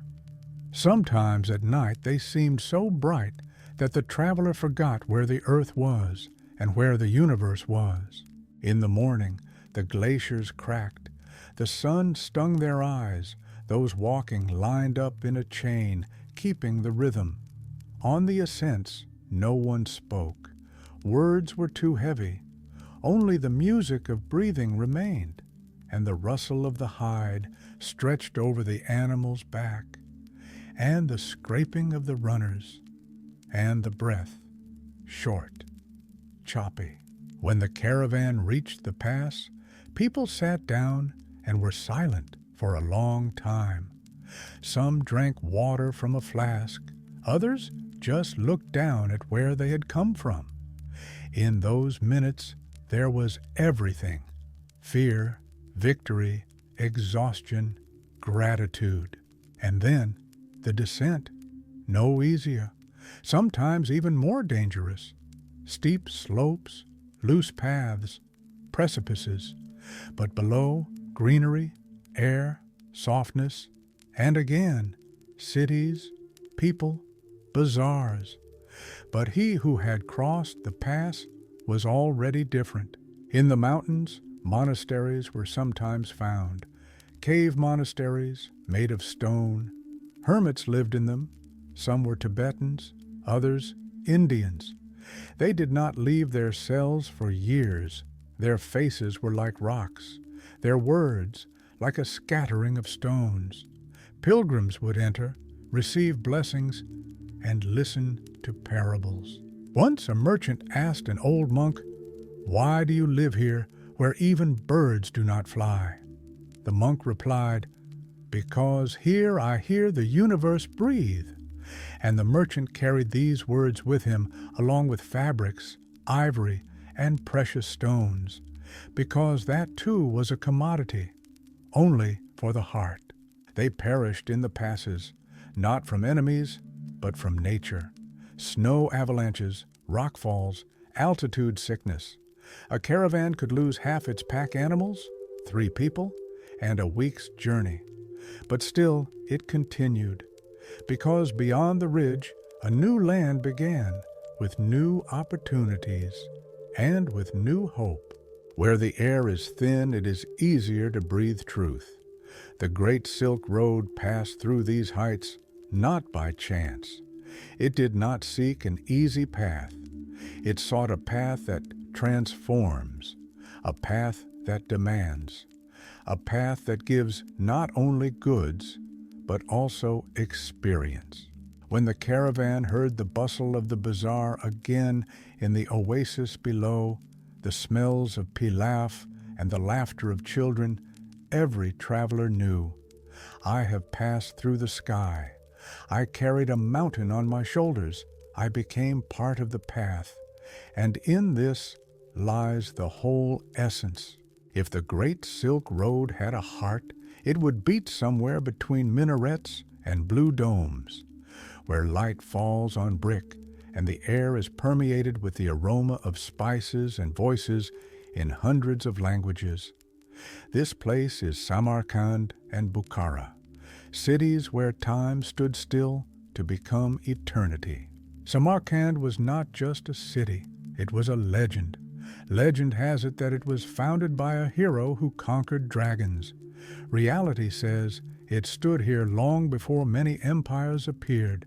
S1: Sometimes at night they seemed so bright that the traveler forgot where the earth was and where the universe was. In the morning, the glaciers cracked. The sun stung their eyes. Those walking lined up in a chain, keeping the rhythm. On the ascents, no one spoke. Words were too heavy. Only the music of breathing remained, and the rustle of the hide stretched over the animal's back, and the scraping of the runners, and the breath, short, choppy. When the caravan reached the pass, people sat down and were silent for a long time. Some drank water from a flask. Others just looked down at where they had come from. In those minutes, there was everything: fear, victory, exhaustion, gratitude. And then the descent, no easier, sometimes even more dangerous. Steep slopes, loose paths, precipices, but below, greenery, air, softness, and again, cities, people, bazaars. But he who had crossed the pass was already different. In the mountains, monasteries were sometimes found, cave monasteries made of stone. Hermits lived in them. Some were Tibetans, others Indians. They did not leave their cells for years. Their faces were like rocks, their words like a scattering of stones. Pilgrims would enter, receive blessings, and listen to parables. Once a merchant asked an old monk, "Why do you live here where even birds do not fly?" The monk replied, "Because here I hear the universe breathe." And the merchant carried these words with him, along with fabrics, ivory, and precious stones, because that too was a commodity, only for the heart. They perished in the passes, not from enemies, but from nature. Snow avalanches, rockfalls, altitude sickness. A caravan could lose half its pack animals, 3 people, and a week's journey. But still it continued, because beyond the ridge a new land began, with new opportunities and with new hope. Where the air is thin, it is easier to breathe truth. The great Silk Road passed through these heights not by chance. It did not seek an easy path. It sought a path that transforms, a path that demands, a path that gives not only goods, but also experience. When the caravan heard the bustle of the bazaar again in the oasis below, the smells of pilaf and the laughter of children, every traveler knew, I have passed through the sky. I carried a mountain on my shoulders. I became part of the path. And in this lies the whole essence. If the great Silk Road had a heart, it would beat somewhere between minarets and blue domes, where light falls on brick and the air is permeated with the aroma of spices and voices in hundreds of languages. This place is Samarkand and Bukhara, cities where time stood still to become eternity. Samarkand was not just a city, it was a legend. Legend has it that it was founded by a hero who conquered dragons. Reality says it stood here long before many empires appeared.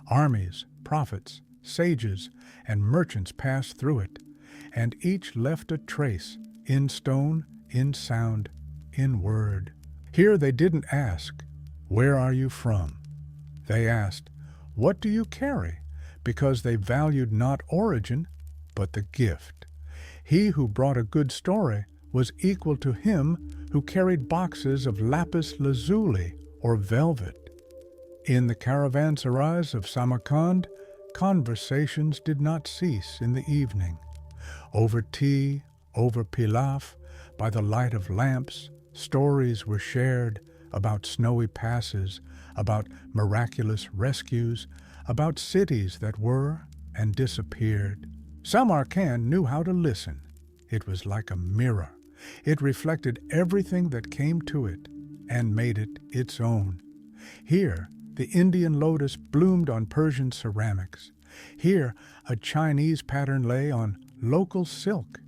S1: Armies, prophets, sages, and merchants passed through it, and each left a trace, in stone, in sound, in word. Here they didn't ask, "Where are you from?" They asked, "What do you carry?" because they valued not origin, but the gift. He who brought a good story was equal to him who carried boxes of lapis lazuli or velvet. In the caravanserais of Samarkand, conversations did not cease in the evening. Over tea, over pilaf, by the light of lamps, stories were shared about snowy passes, about miraculous rescues, about cities that were and disappeared. Samarkand knew how to listen. It was like a mirror. It reflected everything that came to it and made it its own. Here, the Indian lotus bloomed on Persian ceramics. Here, a Chinese pattern lay on local silk.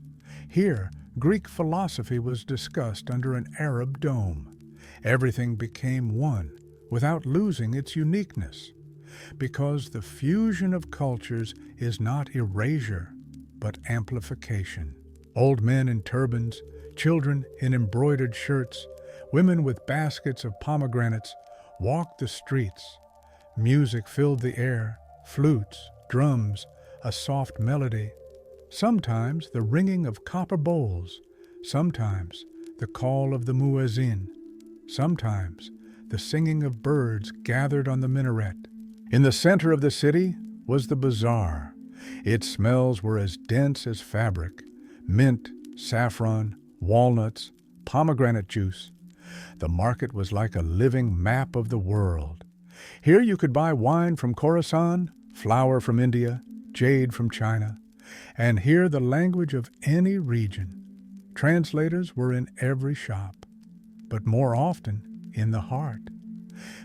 S1: Here, Greek philosophy was discussed under an Arab dome. Everything became one, without losing its uniqueness. Because the fusion of cultures is not erasure, but amplification. Old men in turbans, children in embroidered shirts, women with baskets of pomegranates walked the streets. Music filled the air, flutes, drums, a soft melody. Sometimes the ringing of copper bowls, sometimes the call of the muezzin, sometimes the singing of birds gathered on the minaret. In the center of the city was the bazaar. Its smells were as dense as fabric: mint, saffron, walnuts, pomegranate juice. The market was like a living map of the world. Here you could buy wine from Khorasan, flour from India, jade from China, and hear the language of any region. Translators were in every shop, but more often in the heart.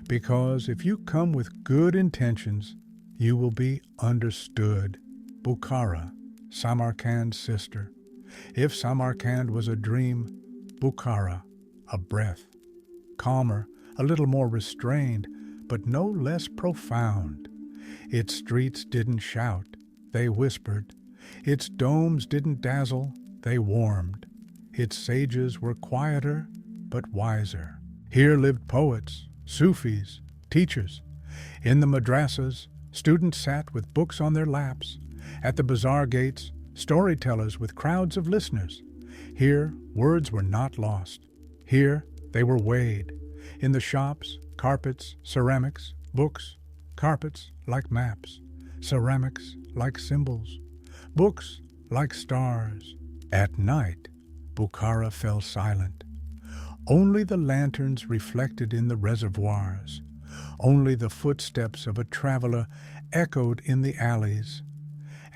S1: Because if you come with good intentions, you will be understood. Bukhara, Samarkand's sister. If Samarkand was a dream, Bukhara, a breath. Calmer, a little more restrained, but no less profound. Its streets didn't shout, they whispered. Its domes didn't dazzle, they warmed. Its sages were quieter, but wiser. Here lived poets, Sufis, teachers. In the madrasas, students sat with books on their laps. At the bazaar gates, storytellers with crowds of listeners. Here, words were not lost. Here, they were weighed. In the shops, carpets, ceramics, books, carpets like maps, ceramics like symbols, books like stars. At night, Bukhara fell silent. Only the lanterns reflected in the reservoirs. Only the footsteps of a traveler echoed in the alleys.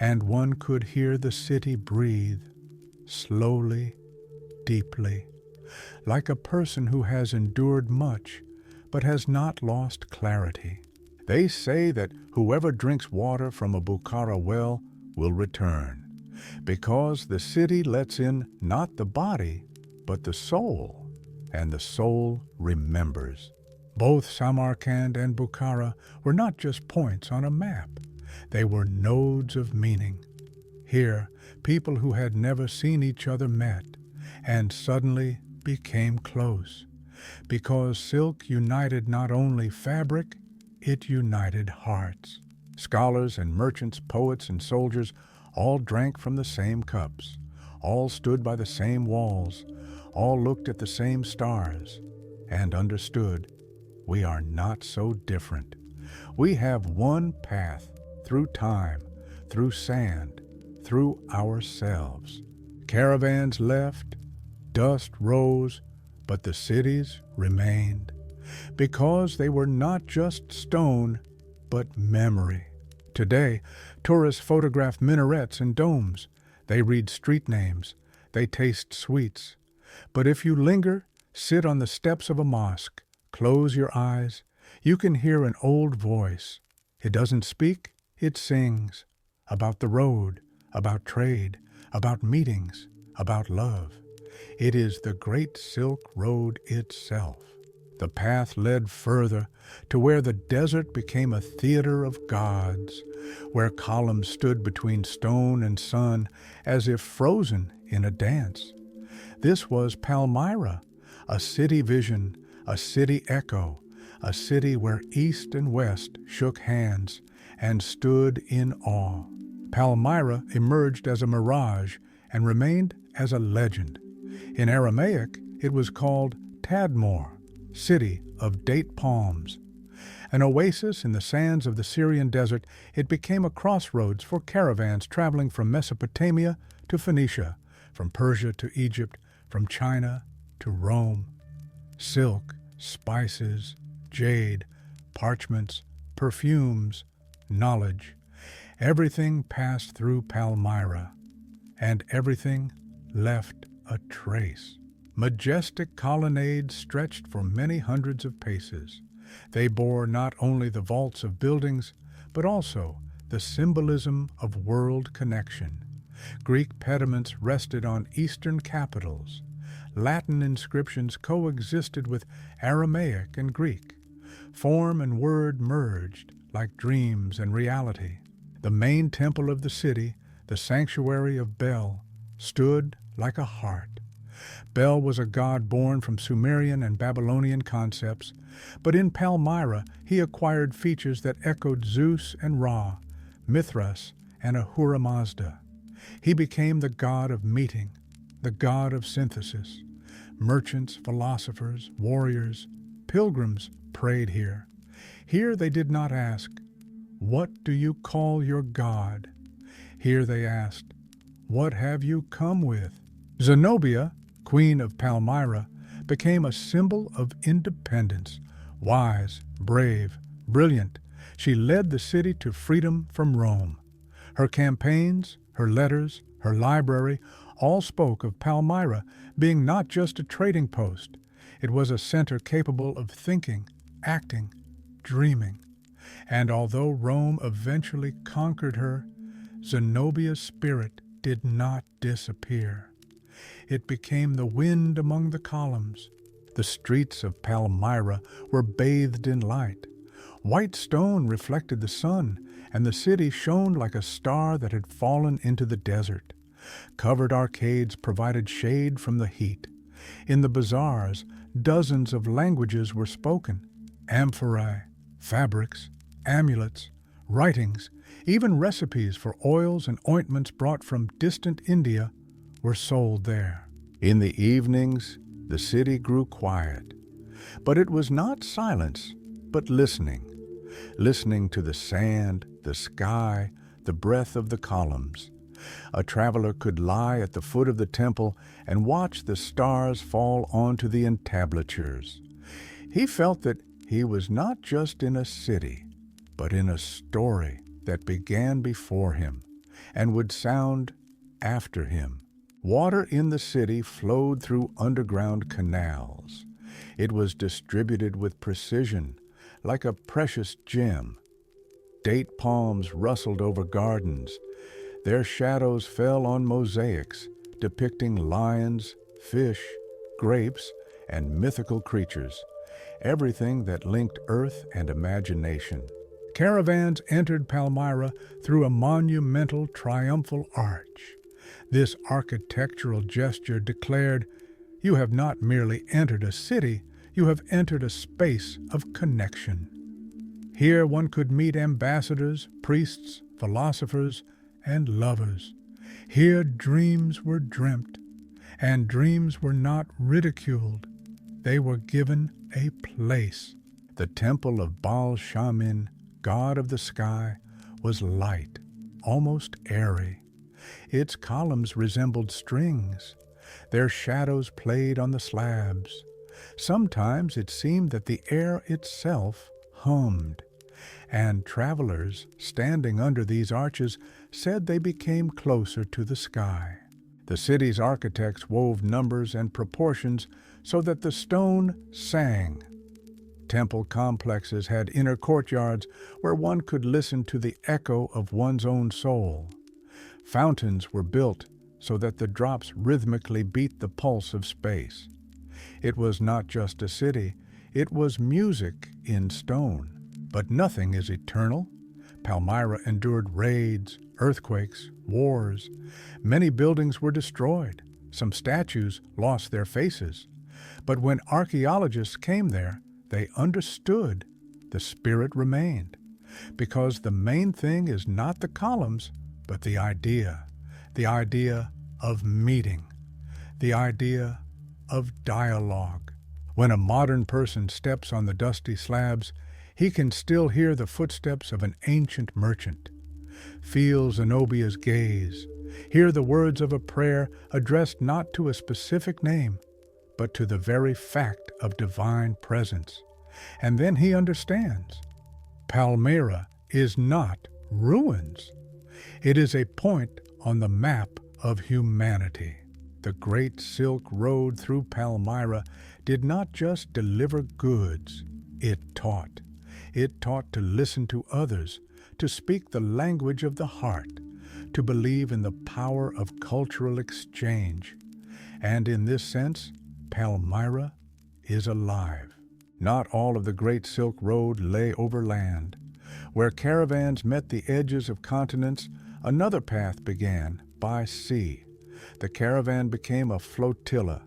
S1: And one could hear the city breathe, slowly, deeply, like a person who has endured much, but has not lost clarity. They say that whoever drinks water from a Bukhara well will return, because the city lets in not the body, but the soul, and the soul remembers. Both Samarkand and Bukhara were not just points on a map. They were nodes of meaning. Here, people who had never seen each other met, and suddenly became close, because silk united not only fabric, it united hearts. Scholars and merchants, poets and soldiers all drank from the same cups, all stood by the same walls, all looked at the same stars, and understood we are not so different. We have one path through time, through sand, through ourselves. Caravans left, dust rose, but the cities remained, because they were not just stone, but memory. Today, tourists photograph minarets and domes. They read street names. They taste sweets. But if you linger, sit on the steps of a mosque, close your eyes, you can hear an old voice. It doesn't speak, it sings. About the road, about trade, about meetings, about love. It is the Great Silk Road itself. The path led further to where the desert became a theater of gods, where columns stood between stone and sun as if frozen in a dance. This was Palmyra, a city vision, a city echo, a city where east and west shook hands and stood in awe. Palmyra emerged as a mirage and remained as a legend. In Aramaic, it was called Tadmor, city of date palms. An oasis in the sands of the Syrian desert, it became a crossroads for caravans traveling from Mesopotamia to Phoenicia, from Persia to Egypt, from China to Rome. Silk, spices, jade, parchments, perfumes, knowledge, everything passed through Palmyra, and everything left a trace. Majestic colonnades stretched for many hundreds of paces. They bore not only the vaults of buildings, but also the symbolism of world connection. Greek pediments rested on Eastern capitals. Latin inscriptions coexisted with Aramaic and Greek. Form and word merged like dreams and reality. The main temple of the city, the sanctuary of Bel, stood like a heart. Bel was a god born from Sumerian and Babylonian concepts, but in Palmyra he acquired features that echoed Zeus and Ra, Mithras and Ahura Mazda. He became the god of meeting, the god of synthesis. Merchants, philosophers, warriors, pilgrims prayed here. Here they did not ask, "What do you call your god?" Here they asked, "What have you come with?" Zenobia, queen of Palmyra, became a symbol of independence. Wise, brave, brilliant, she led the city to freedom from Rome. Her campaigns, her letters, her library all spoke of Palmyra being not just a trading post. It was a center capable of thinking, acting, dreaming. And although Rome eventually conquered her, Zenobia's spirit did not disappear. It became the wind among the columns. The streets of Palmyra were bathed in light. White stone reflected the sun, and the city shone like a star that had fallen into the desert. Covered arcades provided shade from the heat. In the bazaars, dozens of languages were spoken. Amphorae, fabrics, amulets, writings, even recipes for oils and ointments brought from distant India were sold there. In the evenings, the city grew quiet. But it was not silence, but listening. Listening to the sand, the sky, the breath of the columns. A traveler could lie at the foot of the temple and watch the stars fall onto the entablatures. He felt that he was not just in a city, but in a story that began before him and would sound after him. Water in the city flowed through underground canals. It was distributed with precision, like a precious gem. Date palms rustled over gardens. Their shadows fell on mosaics depicting lions, fish, grapes, and mythical creatures, everything that linked earth and imagination. Caravans entered Palmyra through a monumental triumphal arch. This architectural gesture declared, "You have not merely entered a city, you have entered a space of connection." Here one could meet ambassadors, priests, philosophers, and lovers. Here dreams were dreamt, and dreams were not ridiculed. They were given a place. The temple of Baal Shamin, god of the sky, was light, almost airy. Its columns resembled strings. Their shadows played on the slabs. Sometimes it seemed that the air itself hummed, and travelers standing under these arches said they became closer to the sky. The city's architects wove numbers and proportions so that the stone sang. Temple complexes had inner courtyards where one could listen to the echo of one's own soul. Fountains were built so that the drops rhythmically beat the pulse of space. It was not just a city, it was music in stone. But nothing is eternal. Palmyra endured raids, earthquakes, wars. Many buildings were destroyed. Some statues lost their faces. But when archaeologists came there, they understood the spirit remained. Because the main thing is not the columns, but the idea of meeting, the idea of dialogue. When a modern person steps on the dusty slabs, he can still hear the footsteps of an ancient merchant, feel Zenobia's gaze, hear the words of a prayer addressed not to a specific name, but to the very fact of divine presence. And then he understands. Palmyra is not ruins. It is a point on the map of humanity. The great Silk Road through Palmyra did not just deliver goods, it taught. It taught to listen to others, to speak the language of the heart, to believe in the power of cultural exchange. And in this sense, Palmyra is alive. Not all of the Great Silk Road lay over land. Where caravans met the edges of continents, another path began by sea. The caravan became a flotilla.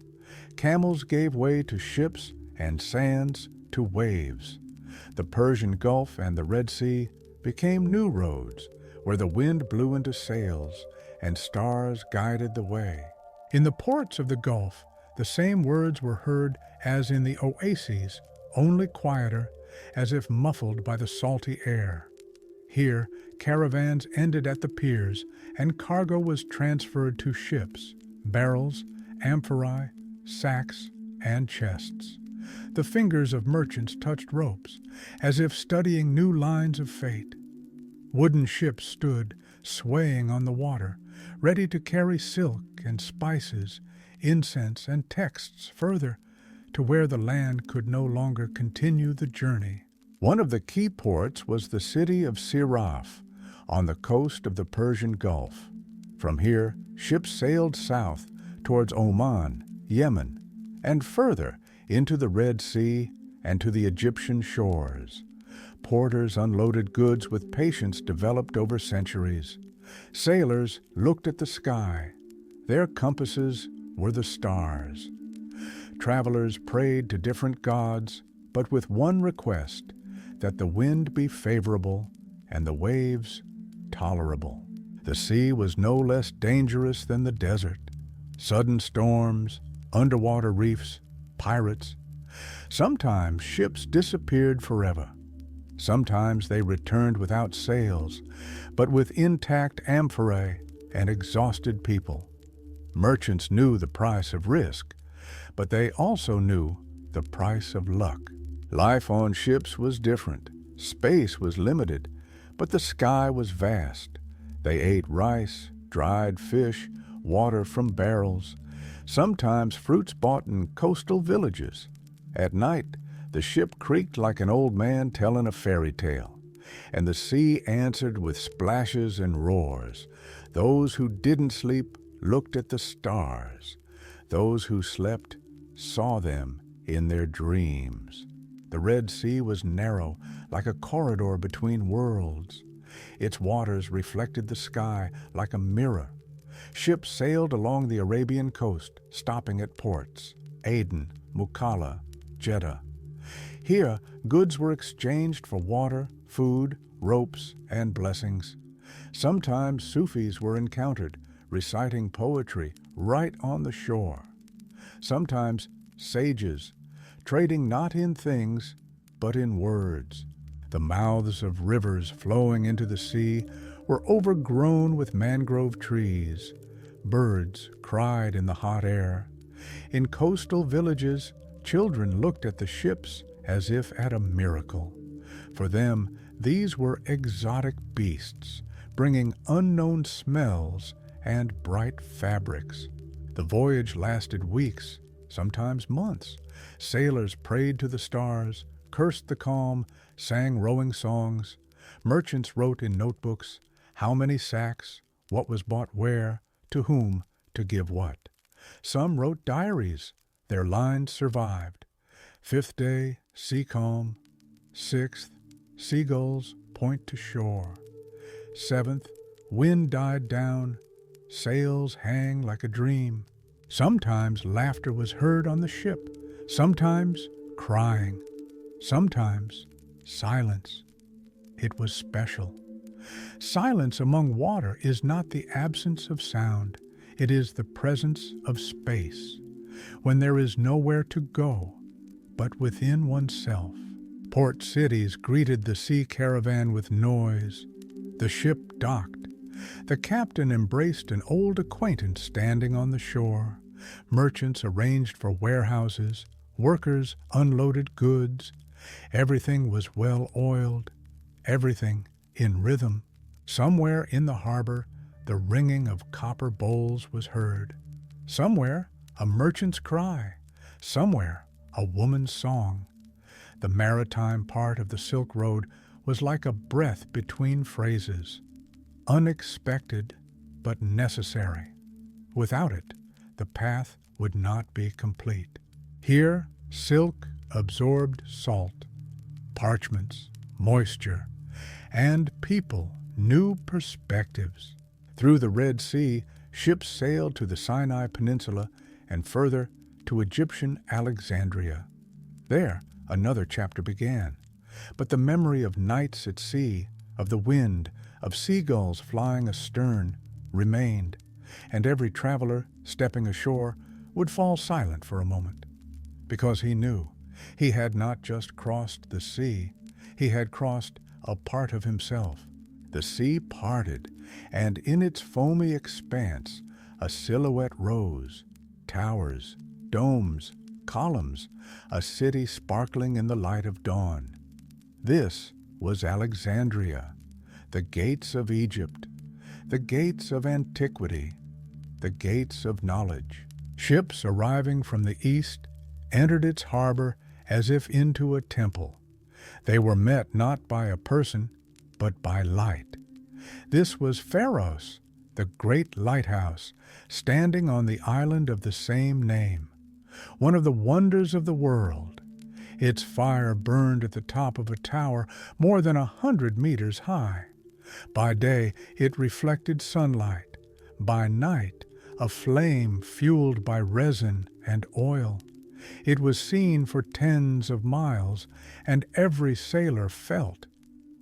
S1: Camels gave way to ships and sands to waves. The Persian Gulf and the Red Sea became new roads where the wind blew into sails and stars guided the way. In the ports of the Gulf, the same words were heard as in the oases, only quieter, as if muffled by the salty air. Here, caravans ended at the piers, and cargo was transferred to ships, barrels, amphorae, sacks, and chests. The fingers of merchants touched ropes, as if studying new lines of fate. Wooden ships stood, swaying on the water, ready to carry silk and spices, incense and texts further, to where the land could no longer continue the journey. One of the key ports was the city of Siraf, on the coast of the Persian Gulf. From here, ships sailed south towards Oman, Yemen, and further into the Red Sea and to the Egyptian shores. Porters unloaded goods with patience developed over centuries. Sailors looked at the sky. Their compasses were the stars. Travelers prayed to different gods, but with one request, that the wind be favorable and the waves tolerable. The sea was no less dangerous than the desert. Sudden storms, underwater reefs, pirates. Sometimes ships disappeared forever. Sometimes they returned without sails, but with intact amphorae and exhausted people. Merchants knew the price of risk, but they also knew the price of luck. Life on ships was different. Space was limited, but the sky was vast. They ate rice, dried fish, water from barrels, sometimes fruits bought in coastal villages. At night, the ship creaked like an old man telling a fairy tale, and the sea answered with splashes and roars. Those who didn't sleep looked at the stars. Those who slept saw them in their dreams. The Red Sea was narrow, like a corridor between worlds. Its waters reflected the sky like a mirror. Ships sailed along the Arabian coast, stopping at ports: Aden, Mukalla, Jeddah. Here, goods were exchanged for water, food, ropes, and blessings. Sometimes Sufis were encountered, reciting poetry right on the shore. Sometimes sages, trading not in things, but in words. The mouths of rivers flowing into the sea were overgrown with mangrove trees. Birds cried in the hot air. In coastal villages, children looked at the ships as if at a miracle. For them, these were exotic beasts, bringing unknown smells and bright fabrics. The voyage lasted weeks, sometimes months. Sailors prayed to the stars, cursed the calm, sang rowing songs. Merchants wrote in notebooks how many sacks, what was bought where, to whom to give what. Some wrote diaries. Their lines survived. 5th day, sea calm. 6th, seagulls point to shore. 7th, wind died down. Sails hang like a dream. Sometimes laughter was heard on the ship. Sometimes crying. Sometimes silence. It was special. Silence among water is not the absence of sound. It is the presence of space, when there is nowhere to go but within oneself. Port cities greeted the sea caravan with noise. The ship docked. The captain embraced an old acquaintance standing on the shore. Merchants arranged for warehouses. Workers unloaded goods. Everything was well oiled. Everything in rhythm. Somewhere in the harbor, the ringing of copper bowls was heard. Somewhere, a merchant's cry. Somewhere, a woman's song. The maritime part of the Silk Road was like a breath between phrases. Unexpected, but necessary. Without it, the path would not be complete. Here, silk absorbed salt, parchments, moisture, and people new perspectives. Through the Red Sea, ships sailed to the Sinai Peninsula and further to Egyptian Alexandria. There, another chapter began. But the memory of nights at sea, of the wind, of seagulls flying astern, remained, and every traveler, stepping ashore, would fall silent for a moment, because he knew he had not just crossed the sea, he had crossed a part of himself. The sea parted, and in its foamy expanse a silhouette rose, towers, domes, columns, a city sparkling in the light of dawn. This was Alexandria, the gates of Egypt, the gates of antiquity, the gates of knowledge. Ships arriving from the east entered its harbor as if into a temple. They were met not by a person, but by light. This was Pharos, the great lighthouse, standing on the island of the same name, one of the wonders of the world. Its fire burned at the top of a tower more than 100 meters high. By day, it reflected sunlight. By night, a flame fueled by resin and oil. It was seen for tens of miles, and every sailor felt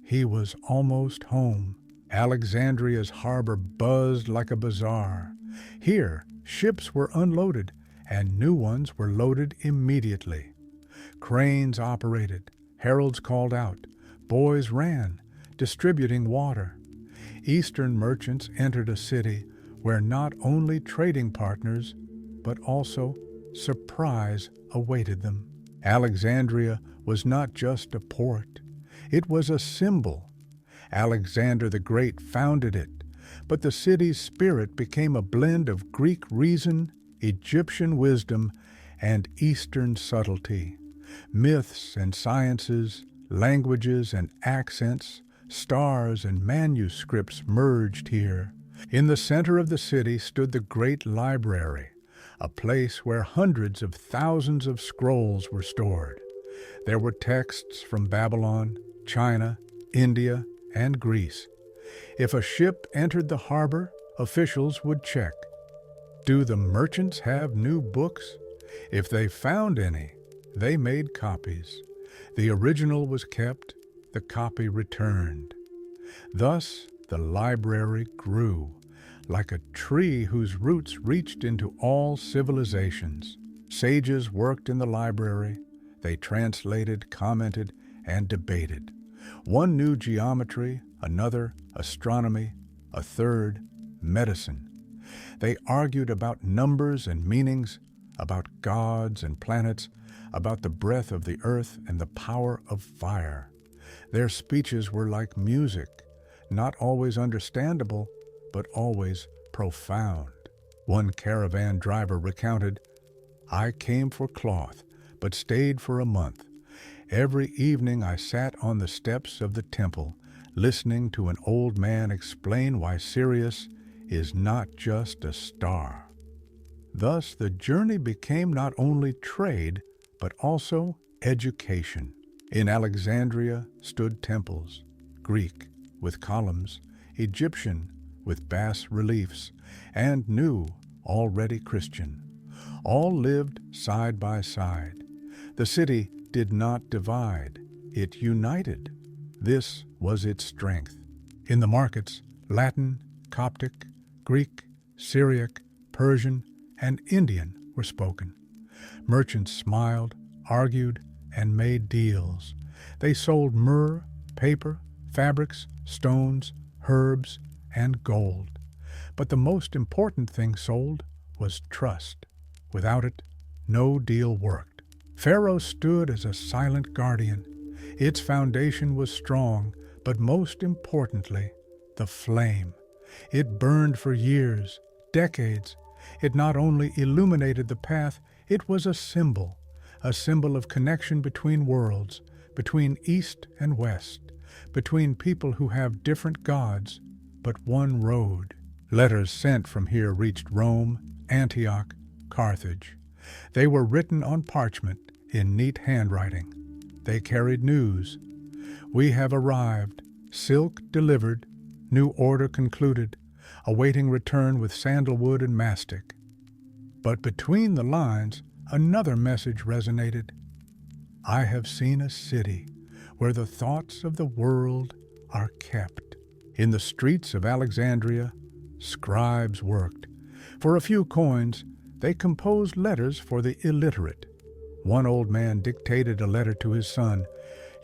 S1: he was almost home. Alexandria's harbor buzzed like a bazaar. Here, ships were unloaded, and new ones were loaded immediately. Cranes operated, heralds called out, boys ran, distributing water. Eastern merchants entered a city where not only trading partners, but also surprise awaited them. Alexandria was not just a port, it was a symbol. Alexander the Great founded it, but the city's spirit became a blend of Greek reason, Egyptian wisdom, and Eastern subtlety. Myths and sciences, languages and accents, stars and manuscripts merged here. In the center of the city stood the great library, a place where hundreds of thousands of scrolls were stored. There were texts from Babylon, China, India, and Greece. If a ship entered the harbor, officials would check. Do the merchants have new books? If they found any, they made copies. The original was kept, the copy returned. Thus the library grew, like a tree whose roots reached into all civilizations. Sages worked in the library. They translated, commented, and debated. One knew geometry, another astronomy, a third medicine. They argued about numbers and meanings, about gods and planets, about the breath of the earth and the power of fire. Their speeches were like music, not always understandable, but always profound. One caravan driver recounted, "I came for cloth, but stayed for a month. Every evening I sat on the steps of the temple, listening to an old man explain why Sirius is not just a star." Thus the journey became not only trade, but also education. In Alexandria stood temples, Greek with columns, Egyptian with bas-reliefs, and new, already Christian. All lived side by side. The city did not divide, it united. This was its strength. In the markets, Latin, Coptic, Greek, Syriac, Persian, and Indian were spoken. Merchants smiled, argued, and made deals. They sold myrrh, paper, fabrics, stones, herbs, and gold. But the most important thing sold was trust. Without it, no deal worked. Pharaoh stood as a silent guardian. Its foundation was strong, but most importantly, the flame. It burned for years, decades. It not only illuminated the path, it was a symbol of connection between worlds, between East and West, between people who have different gods, but one road. Letters sent from here reached Rome, Antioch, Carthage. They were written on parchment in neat handwriting. They carried news. "We have arrived, silk delivered, new order concluded, awaiting return with sandalwood and mastic." But between the lines, another message resonated. "I have seen a city where the thoughts of the world are kept." In the streets of Alexandria, scribes worked. For a few coins, they composed letters for the illiterate. One old man dictated a letter to his son,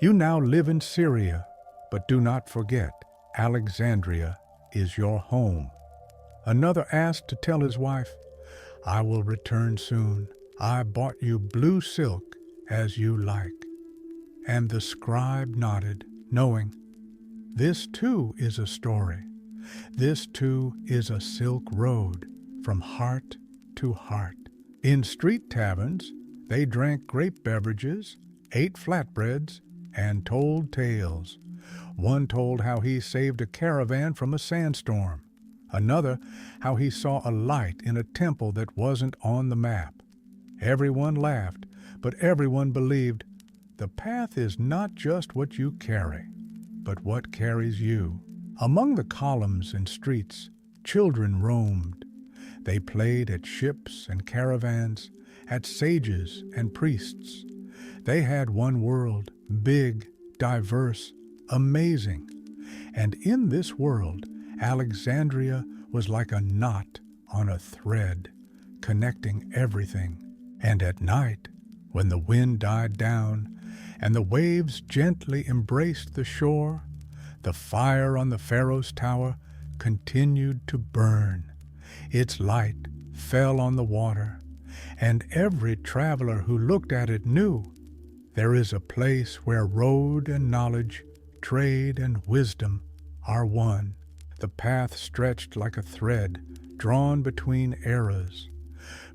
S1: "You now live in Syria, but do not forget, Alexandria is your home." Another asked to tell his wife, "I will return soon. I bought you blue silk as you like." And the scribe nodded, knowing, this too is a story. This too is a silk road from heart to heart. In street taverns, they drank grape beverages, ate flatbreads, and told tales. One told how he saved a caravan from a sandstorm. Another, how he saw a light in a temple that wasn't on the map. Everyone laughed, but everyone believed the path is not just what you carry, but what carries you. Among the columns and streets, children roamed. They played at ships and caravans, at sages and priests. They had one world, big, diverse, amazing. And in this world, Alexandria was like a knot on a thread, connecting everything. And at night, when the wind died down and the waves gently embraced the shore, the fire on the Pharaoh's tower continued to burn. Its light fell on the water, and every traveler who looked at it knew there is a place where road and knowledge, trade and wisdom are one. The path stretched like a thread drawn between eras.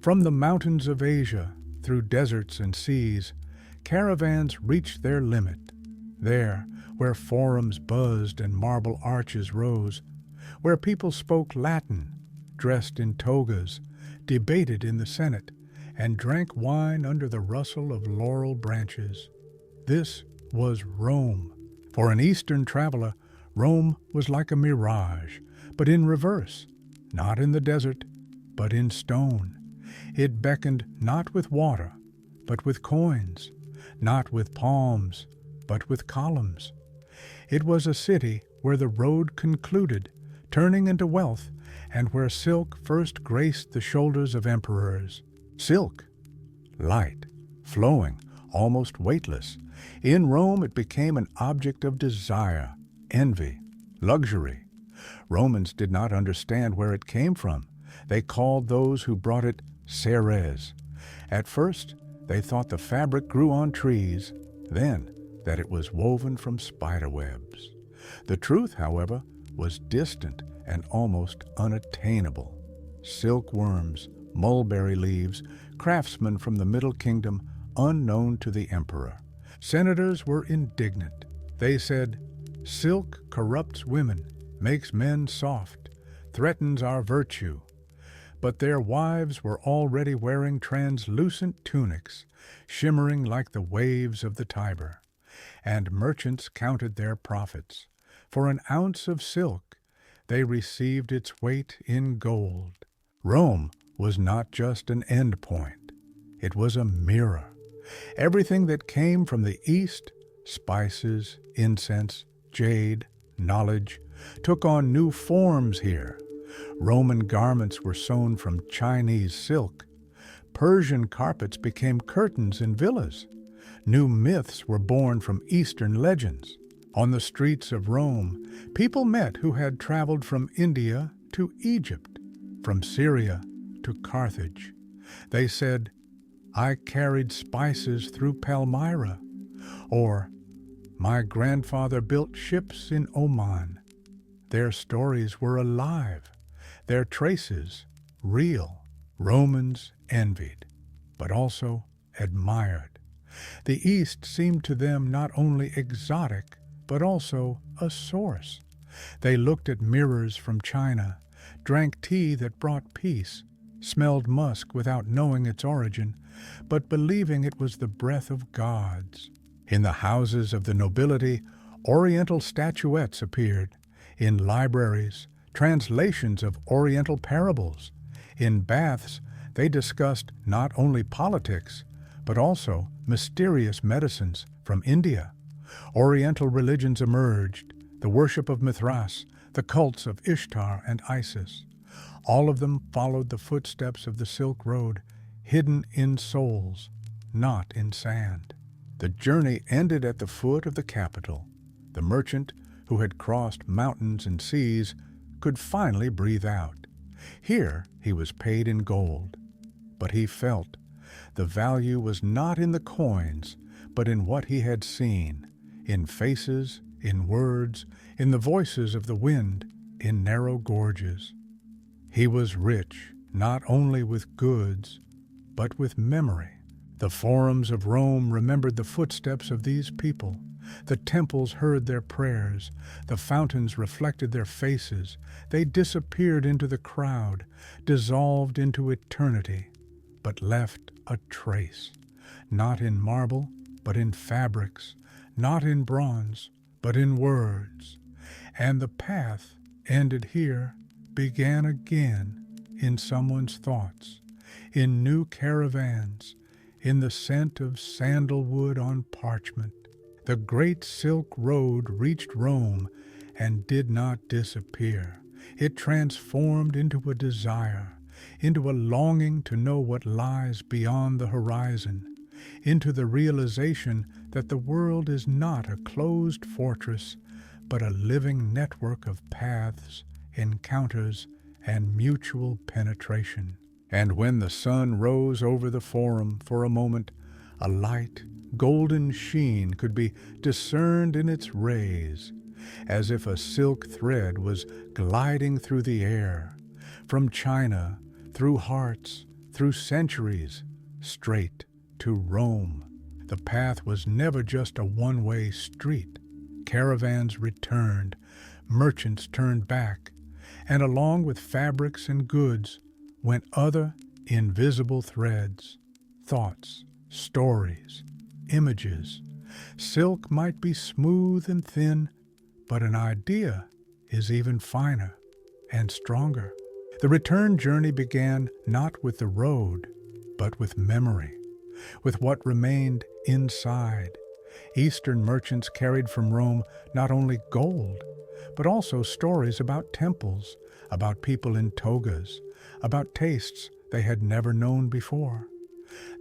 S1: From the mountains of Asia, through deserts and seas, caravans reached their limit. There, where forums buzzed and marble arches rose, where people spoke Latin, dressed in togas, debated in the Senate, and drank wine under the rustle of laurel branches. This was Rome. For an Eastern traveler, Rome was like a mirage, but in reverse, not in the desert, but in stone. It beckoned not with water, but with coins, not with palms, but with columns. It was a city where the road concluded, turning into wealth, and where silk first graced the shoulders of emperors. Silk, light, flowing, almost weightless. In Rome it became an object of desire, envy, luxury. Romans did not understand where it came from. They called those who brought it ceres. At first, they thought the fabric grew on trees, then that it was woven from spider webs. The truth, however, was distant and almost unattainable. Silkworms, mulberry leaves, craftsmen from the Middle Kingdom, unknown to the emperor. Senators were indignant. They said, "Silk corrupts women, makes men soft, threatens our virtue." But their wives were already wearing translucent tunics, shimmering like the waves of the Tiber. And merchants counted their profits. For an ounce of silk, they received its weight in gold. Rome was not just an end point. It was a mirror. Everything that came from the East, spices, incense, jade, knowledge, took on new forms here. Roman garments were sewn from Chinese silk. Persian carpets became curtains in villas. New myths were born from Eastern legends. On the streets of Rome, people met who had traveled from India to Egypt, from Syria to Carthage. They said, "I carried spices through Palmyra," or "My grandfather built ships in Oman." Their stories were alive, their traces real. Romans envied, but also admired. The East seemed to them not only exotic, but also a source. They looked at mirrors from China, drank tea that brought peace, smelled musk without knowing its origin, but believing it was the breath of gods. In the houses of the nobility, Oriental statuettes appeared. In libraries, translations of Oriental parables. In baths, they discussed not only politics, but also mysterious medicines from India. Oriental religions emerged, the worship of Mithras, the cults of Ishtar and Isis. All of them followed the footsteps of the Silk Road, hidden in souls, not in sand. The journey ended at the foot of the capital. The merchant, who had crossed mountains and seas, could finally breathe out. Here he was paid in gold. But he felt the value was not in the coins, but in what he had seen, in faces, in words, in the voices of the wind, in narrow gorges. He was rich, not only with goods, but with memory. The forums of Rome remembered the footsteps of these people. The temples heard their prayers. The fountains reflected their faces. They disappeared into the crowd, dissolved into eternity, but left a trace, not in marble, but in fabrics, not in bronze, but in words. And the path ended here, began again in someone's thoughts, in new caravans, in the scent of sandalwood on parchment. The great Silk Road reached Rome and did not disappear. It transformed into a desire, into a longing to know what lies beyond the horizon, into the realization that the world is not a closed fortress, but a living network of paths, encounters, and mutual penetration. And when the sun rose over the forum for a moment, a light, golden sheen could be discerned in its rays, as if a silk thread was gliding through the air, from China, through hearts, through centuries, straight to Rome. The path was never just a one-way street. Caravans returned, merchants turned back, and along with fabrics and goods went other invisible threads, thoughts, stories, images. Silk might be smooth and thin, but an idea is even finer and stronger. The return journey began not with the road, but with memory, with what remained inside. Eastern merchants carried from Rome not only gold, but also stories about temples, about people in togas, about tastes they had never known before.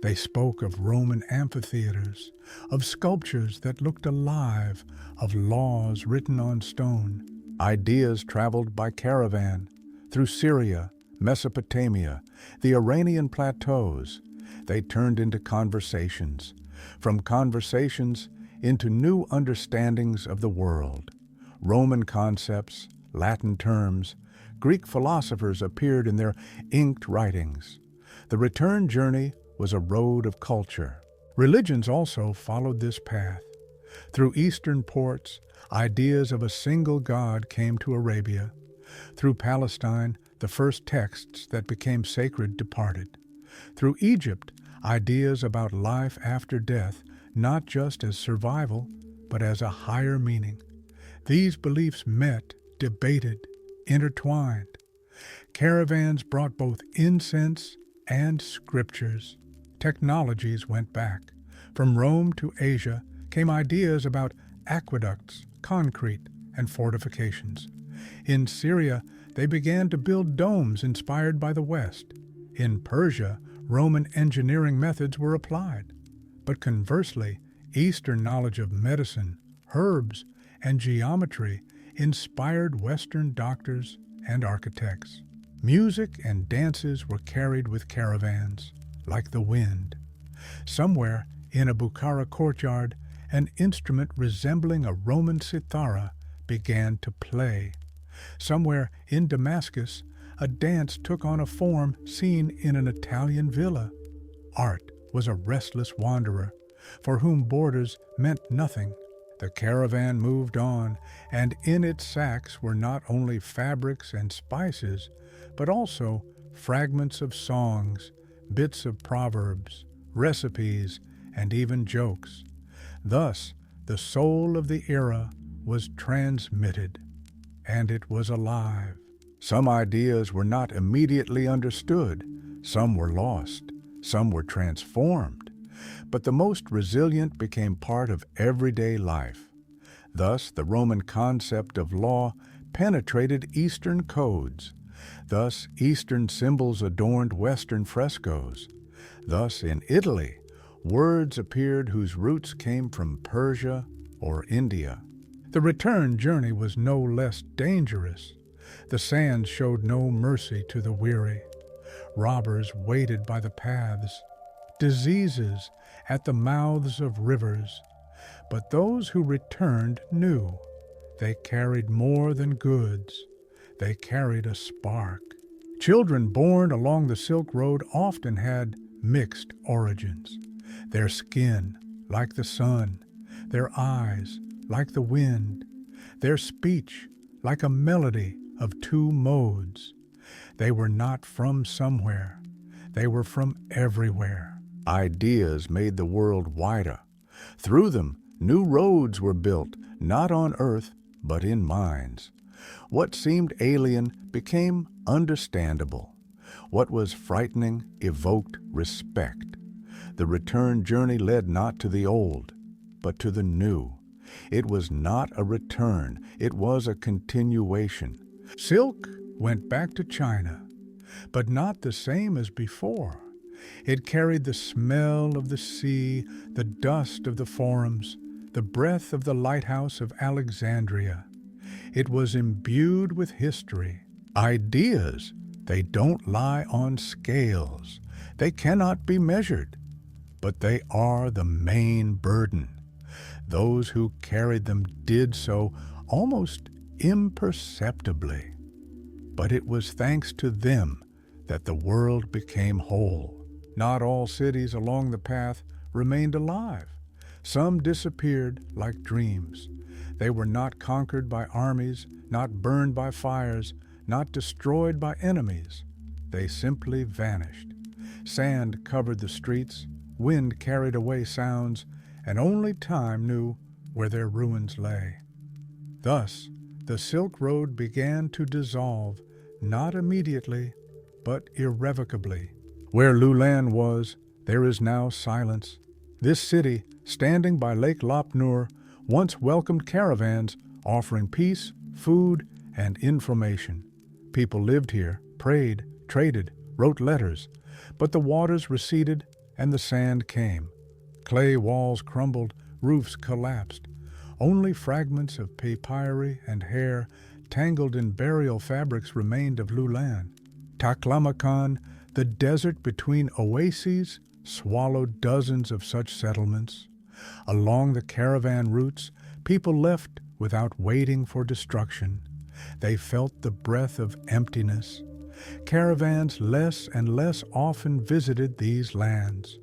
S1: They spoke of Roman amphitheaters, of sculptures that looked alive, of laws written on stone. Ideas traveled by caravan through Syria, Mesopotamia, the Iranian plateaus. They turned into conversations, from conversations into new understandings of the world. Roman concepts, Latin terms, Greek philosophers appeared in their inked writings. The return journey was a road of culture. Religions also followed this path. Through eastern ports, ideas of a single God came to Arabia. Through Palestine, the first texts that became sacred departed. Through Egypt, ideas about life after death, not just as survival, but as a higher meaning. These beliefs met, debated, intertwined. Caravans brought both incense and scriptures. Technologies went back. From Rome to Asia came ideas about aqueducts, concrete, and fortifications. In Syria, they began to build domes inspired by the West. In Persia, Roman engineering methods were applied. But conversely, Eastern knowledge of medicine, herbs, and geometry inspired Western doctors and architects. Music and dances were carried with caravans, like the wind. Somewhere in a Bukhara courtyard, an instrument resembling a Roman cithara began to play. Somewhere in Damascus, a dance took on a form seen in an Italian villa. Art was a restless wanderer, for whom borders meant nothing. The caravan moved on, and in its sacks were not only fabrics and spices, but also fragments of songs, bits of proverbs, recipes, and even jokes. Thus, the soul of the era was transmitted, and it was alive. Some ideas were not immediately understood, some were lost, some were transformed, but the most resilient became part of everyday life. Thus, the Roman concept of law penetrated Eastern codes. Thus, Eastern symbols adorned Western frescoes. Thus, in Italy, words appeared whose roots came from Persia or India. The return journey was no less dangerous. The sands showed no mercy to the weary. Robbers waited by the paths, diseases at the mouths of rivers. But those who returned knew they carried more than goods. They carried a spark. Children born along the Silk Road often had mixed origins. Their skin, like the sun, their eyes, like the wind, their speech, like a melody of two modes. They were not from somewhere. They were from everywhere. Ideas made the world wider. Through them, new roads were built, not on earth, but in minds. What seemed alien became understandable. What was frightening evoked respect. The return journey led not to the old, but to the new. It was not a return, it was a continuation. Silk went back to China, but not the same as before. It carried the smell of the sea, the dust of the forums, the breath of the lighthouse of Alexandria. It was imbued with history. Ideas, they don't lie on scales. They cannot be measured, but they are the main burden. Those who carried them did so almost imperceptibly. But it was thanks to them that the world became whole. Not all cities along the path remained alive. Some disappeared like dreams. They were not conquered by armies, not burned by fires, not destroyed by enemies. They simply vanished. Sand covered the streets, wind carried away sounds, and only time knew where their ruins lay. Thus, the Silk Road began to dissolve, not immediately, but irrevocably. Where Lulan was, there is now silence, This city, standing by Lake Lop Nur, once welcomed caravans offering peace, food, and information. People lived here, prayed, traded, wrote letters, but the waters receded and the sand came. Clay walls crumbled, roofs collapsed. Only fragments of papyri and hair tangled in burial fabrics remained of Lulan. Taklamakan, the desert between oases, swallowed dozens of such settlements. Along the caravan routes, people left without waiting for destruction. They felt the breath of emptiness. Caravans less and less often visited these lands.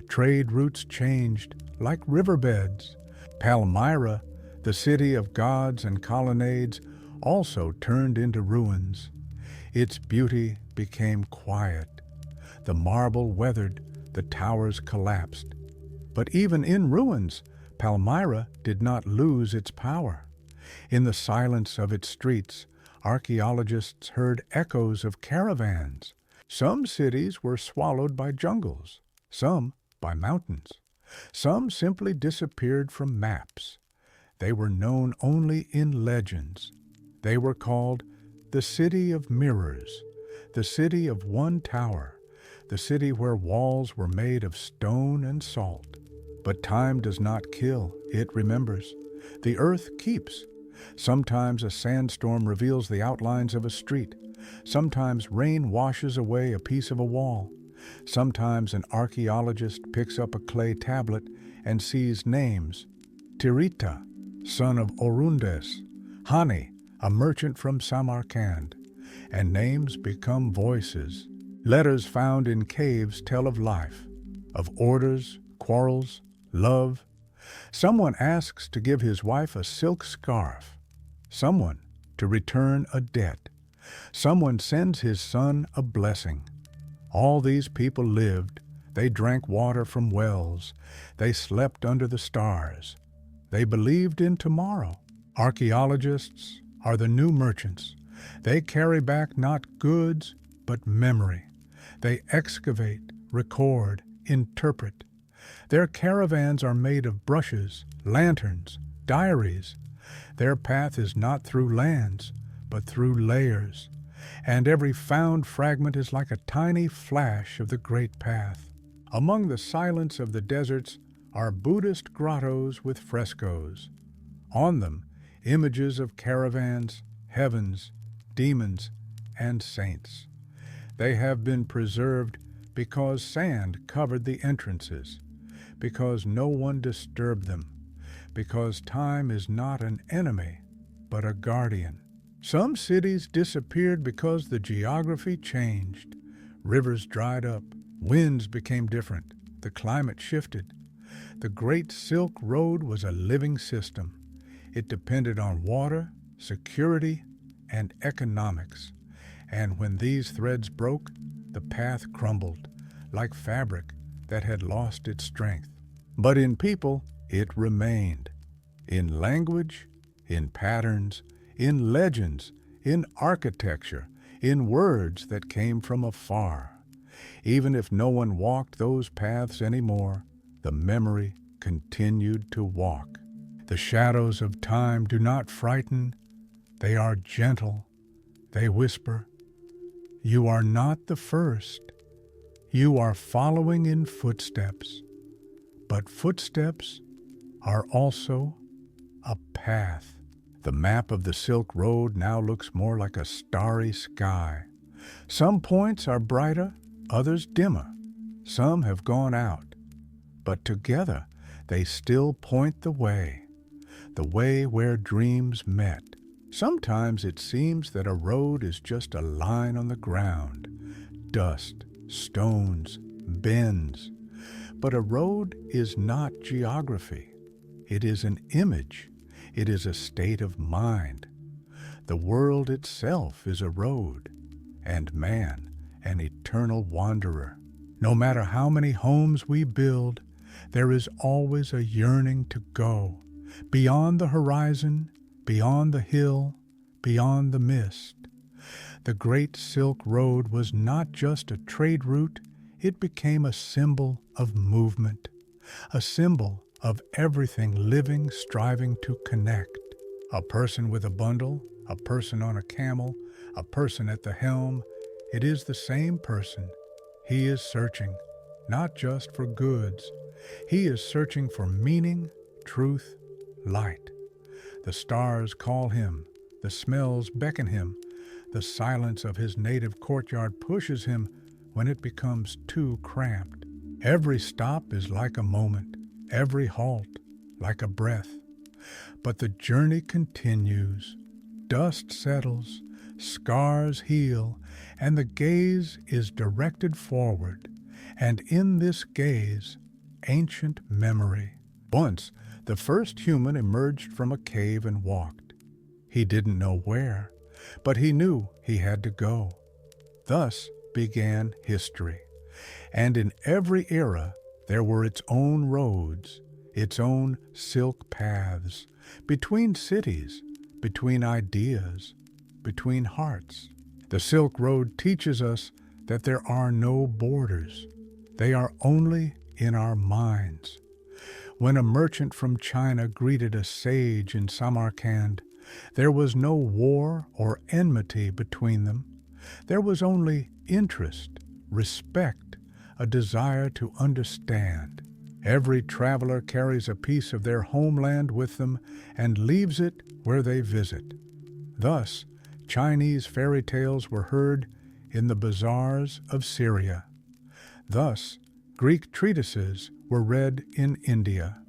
S1: Trade routes changed, like riverbeds. Palmyra, the city of gods and colonnades, also turned into ruins. Its beauty became quiet. The marble weathered, the towers collapsed. But even in ruins, Palmyra did not lose its power. In the silence of its streets, archaeologists heard echoes of caravans. Some cities were swallowed by jungles, some by mountains. Some simply disappeared from maps. They were known only in legends. They were called the City of Mirrors, the city of one tower, the city where walls were made of stone and salt. But time does not kill, it remembers. The earth keeps. Sometimes a sandstorm reveals the outlines of a street. Sometimes rain washes away a piece of a wall. Sometimes an archaeologist picks up a clay tablet and sees names. Tirita, son of Orundes. Hani, a merchant from Samarkand. And names become voices. Letters found in caves tell of life, of orders, quarrels, love. Someone asks to give his wife a silk scarf. Someone to return a debt. Someone sends his son a blessing. All these people lived. They drank water from wells. They slept under the stars. They believed in tomorrow. Archaeologists are the new merchants. They carry back not goods, but memory. They excavate, record, interpret. Their caravans are made of brushes, lanterns, diaries. Their path is not through lands, but through layers. And every found fragment is like a tiny flash of the great path. Among the silence of the deserts are Buddhist grottos with frescoes. On them, images of caravans, heavens, demons, and saints. They have been preserved because sand covered the entrances, because no one disturbed them, because time is not an enemy, but a guardian. Some cities disappeared because the geography changed. Rivers dried up, winds became different, the climate shifted. The Great Silk Road was a living system. It depended on water, security, and economics. And when these threads broke, the path crumbled, like fabric that had lost its strength. But in people, it remained. In language, in patterns, in legends, in architecture, in words that came from afar. Even if no one walked those paths anymore, the memory continued to walk. The shadows of time do not frighten. They are gentle. They whisper, "You are not the first. You are following in footsteps." But footsteps are also a path. The map of the Silk Road now looks more like a starry sky. Some points are brighter, others dimmer. Some have gone out. But together they still point the way where dreams met. Sometimes it seems that a road is just a line on the ground, dust, stones, bends. But a road is not geography. It is an image. It is a state of mind. The world itself is a road, and man an eternal wanderer. No matter how many homes we build, there is always a yearning to go, beyond the horizon, beyond the hill, beyond the mist. The Great Silk Road was not just a trade route, it became a symbol of movement. a symbol of everything living striving to connect. A person with a bundle, a person on a camel, a person at the helm, it is the same person. He is searching, not just for goods. He is searching for meaning, truth, light. The stars call him, the smells beckon him, the silence of his native courtyard pushes him when it becomes too cramped. Every stop is like a moment, every halt like a breath. But the journey continues. Dust settles, scars heal, and the gaze is directed forward. And in this gaze, ancient memory. Once, the first human emerged from a cave and walked. He didn't know where, but he knew he had to go. Thus began history. And in every era, there were its own roads, its own silk paths, between cities, between ideas, between hearts. The Silk Road teaches us that there are no borders. They are only in our minds. When a merchant from China greeted a sage in Samarkand, there was no war or enmity between them. There was only interest, respect, a desire to understand. Every traveler carries a piece of their homeland with them and leaves it where they visit. Thus, Chinese fairy tales were heard in the bazaars of Syria. Thus, Greek treatises were read in India.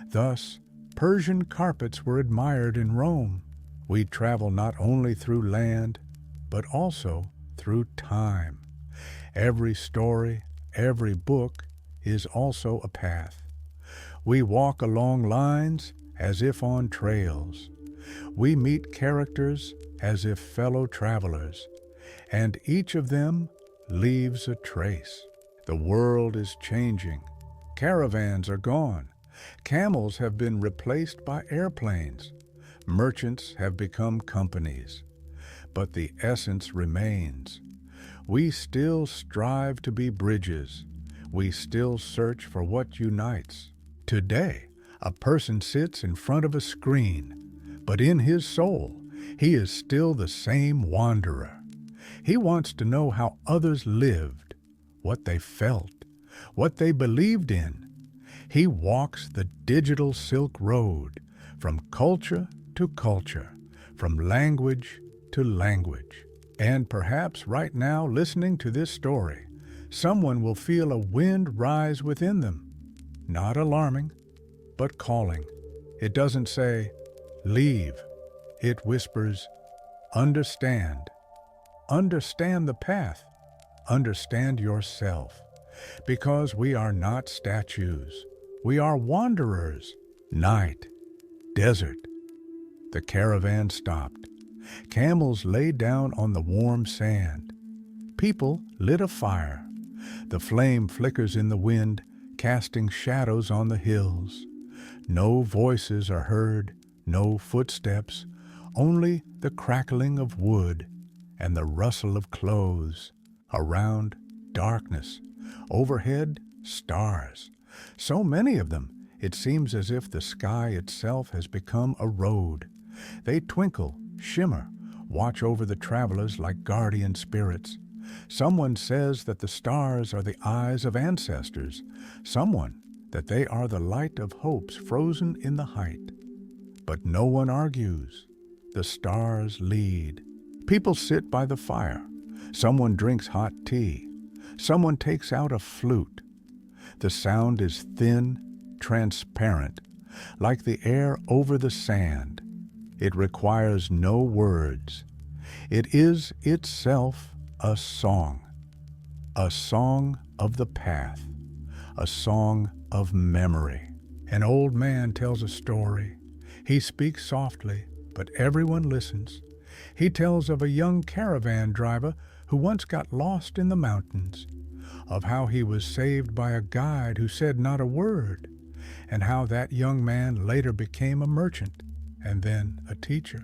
S1: Thus, Persian carpets were admired in Rome. We travel not only through land, but also through time. Every story, every book is also a path. We walk along lines as if on trails. We meet characters as if fellow travelers, and each of them leaves a trace. The world is changing. Caravans are gone. Camels have been replaced by airplanes. Merchants have become companies. But the essence remains. We still strive to be bridges. We still search for what unites. Today, a person sits in front of a screen, but in his soul, he is still the same wanderer. He wants to know how others lived, what they felt, what they believed in. He walks the digital Silk Road, from culture to culture, from language to language. And perhaps right now, listening to this story, someone will feel a wind rise within them. Not alarming, but calling. It doesn't say, leave. It whispers, understand. Understand the path. Understand yourself. Because we are not statues. We are wanderers. Night. Desert. The caravan stopped. Camels lay down on the warm sand. People lit a fire. The flame flickers in the wind, casting shadows on the hills. No voices are heard, no footsteps, only the crackling of wood and the rustle of clothes. Around, darkness. Overhead, stars. So many of them, it seems as if the sky itself has become a road. They twinkle, shimmer, watch over the travelers like guardian spirits. Someone says that the stars are the eyes of ancestors. Someone that they are the light of hopes frozen in the height. But no one argues. The stars lead. People sit by the fire. Someone drinks hot tea. Someone takes out a flute. The sound is thin, transparent, like the air over the sand. It requires no words. It is itself a song of the path, a song of memory. An old man tells a story. He speaks softly, but everyone listens. He tells of a young caravan driver who once got lost in the mountains, of how he was saved by a guide who said not a word, and how that young man later became a merchant and then a teacher.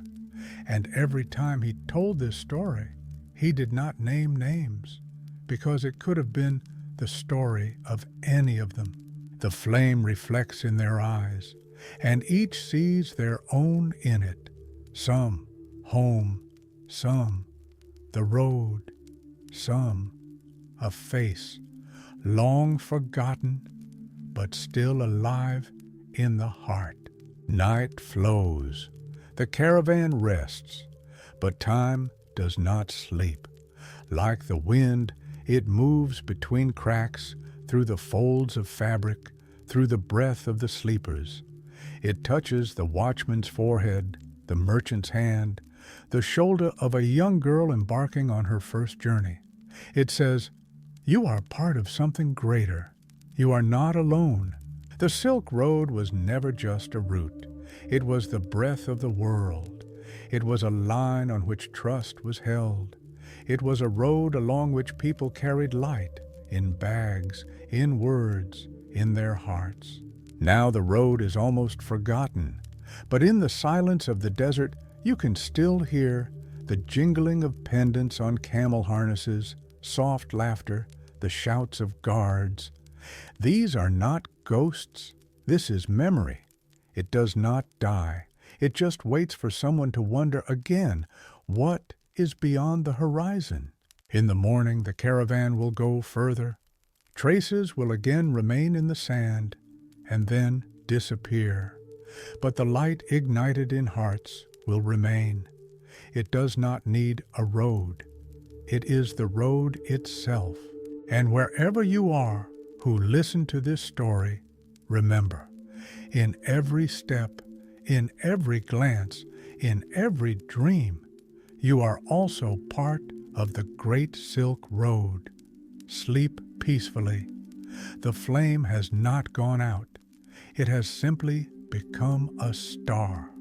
S1: And every time he told this story, he did not name names, because it could have been the story of any of them. The flame reflects in their eyes, and each sees their own in it. Some home, some the road, some a face long forgotten but still alive in the heart. Night flows, the caravan rests, but time does not sleep. Like the wind, it moves between cracks, through the folds of fabric, through the breath of the sleepers. It touches the watchman's forehead, the merchant's hand, the shoulder of a young girl embarking on her first journey. It says, "You are part of something greater. You are not alone." The Silk Road was never just a route. It was the breath of the world. It was a line on which trust was held. It was a road along which people carried light, in bags, in words, in their hearts. Now the road is almost forgotten, but in the silence of the desert you can still hear the jingling of pendants on camel harnesses, soft laughter, the shouts of guards. These are not ghosts. This is memory. It does not die. It just waits for someone to wonder again, what is beyond the horizon? In the morning the caravan will go further. Traces will again remain in the sand and then disappear. But the light ignited in hearts will remain. It does not need a road. It is the road itself. And wherever you are who listen to this story, remember, in every step, in every glance, in every dream, you are also part of the Great Silk Road. Sleep peacefully. The flame has not gone out. It has simply become a star.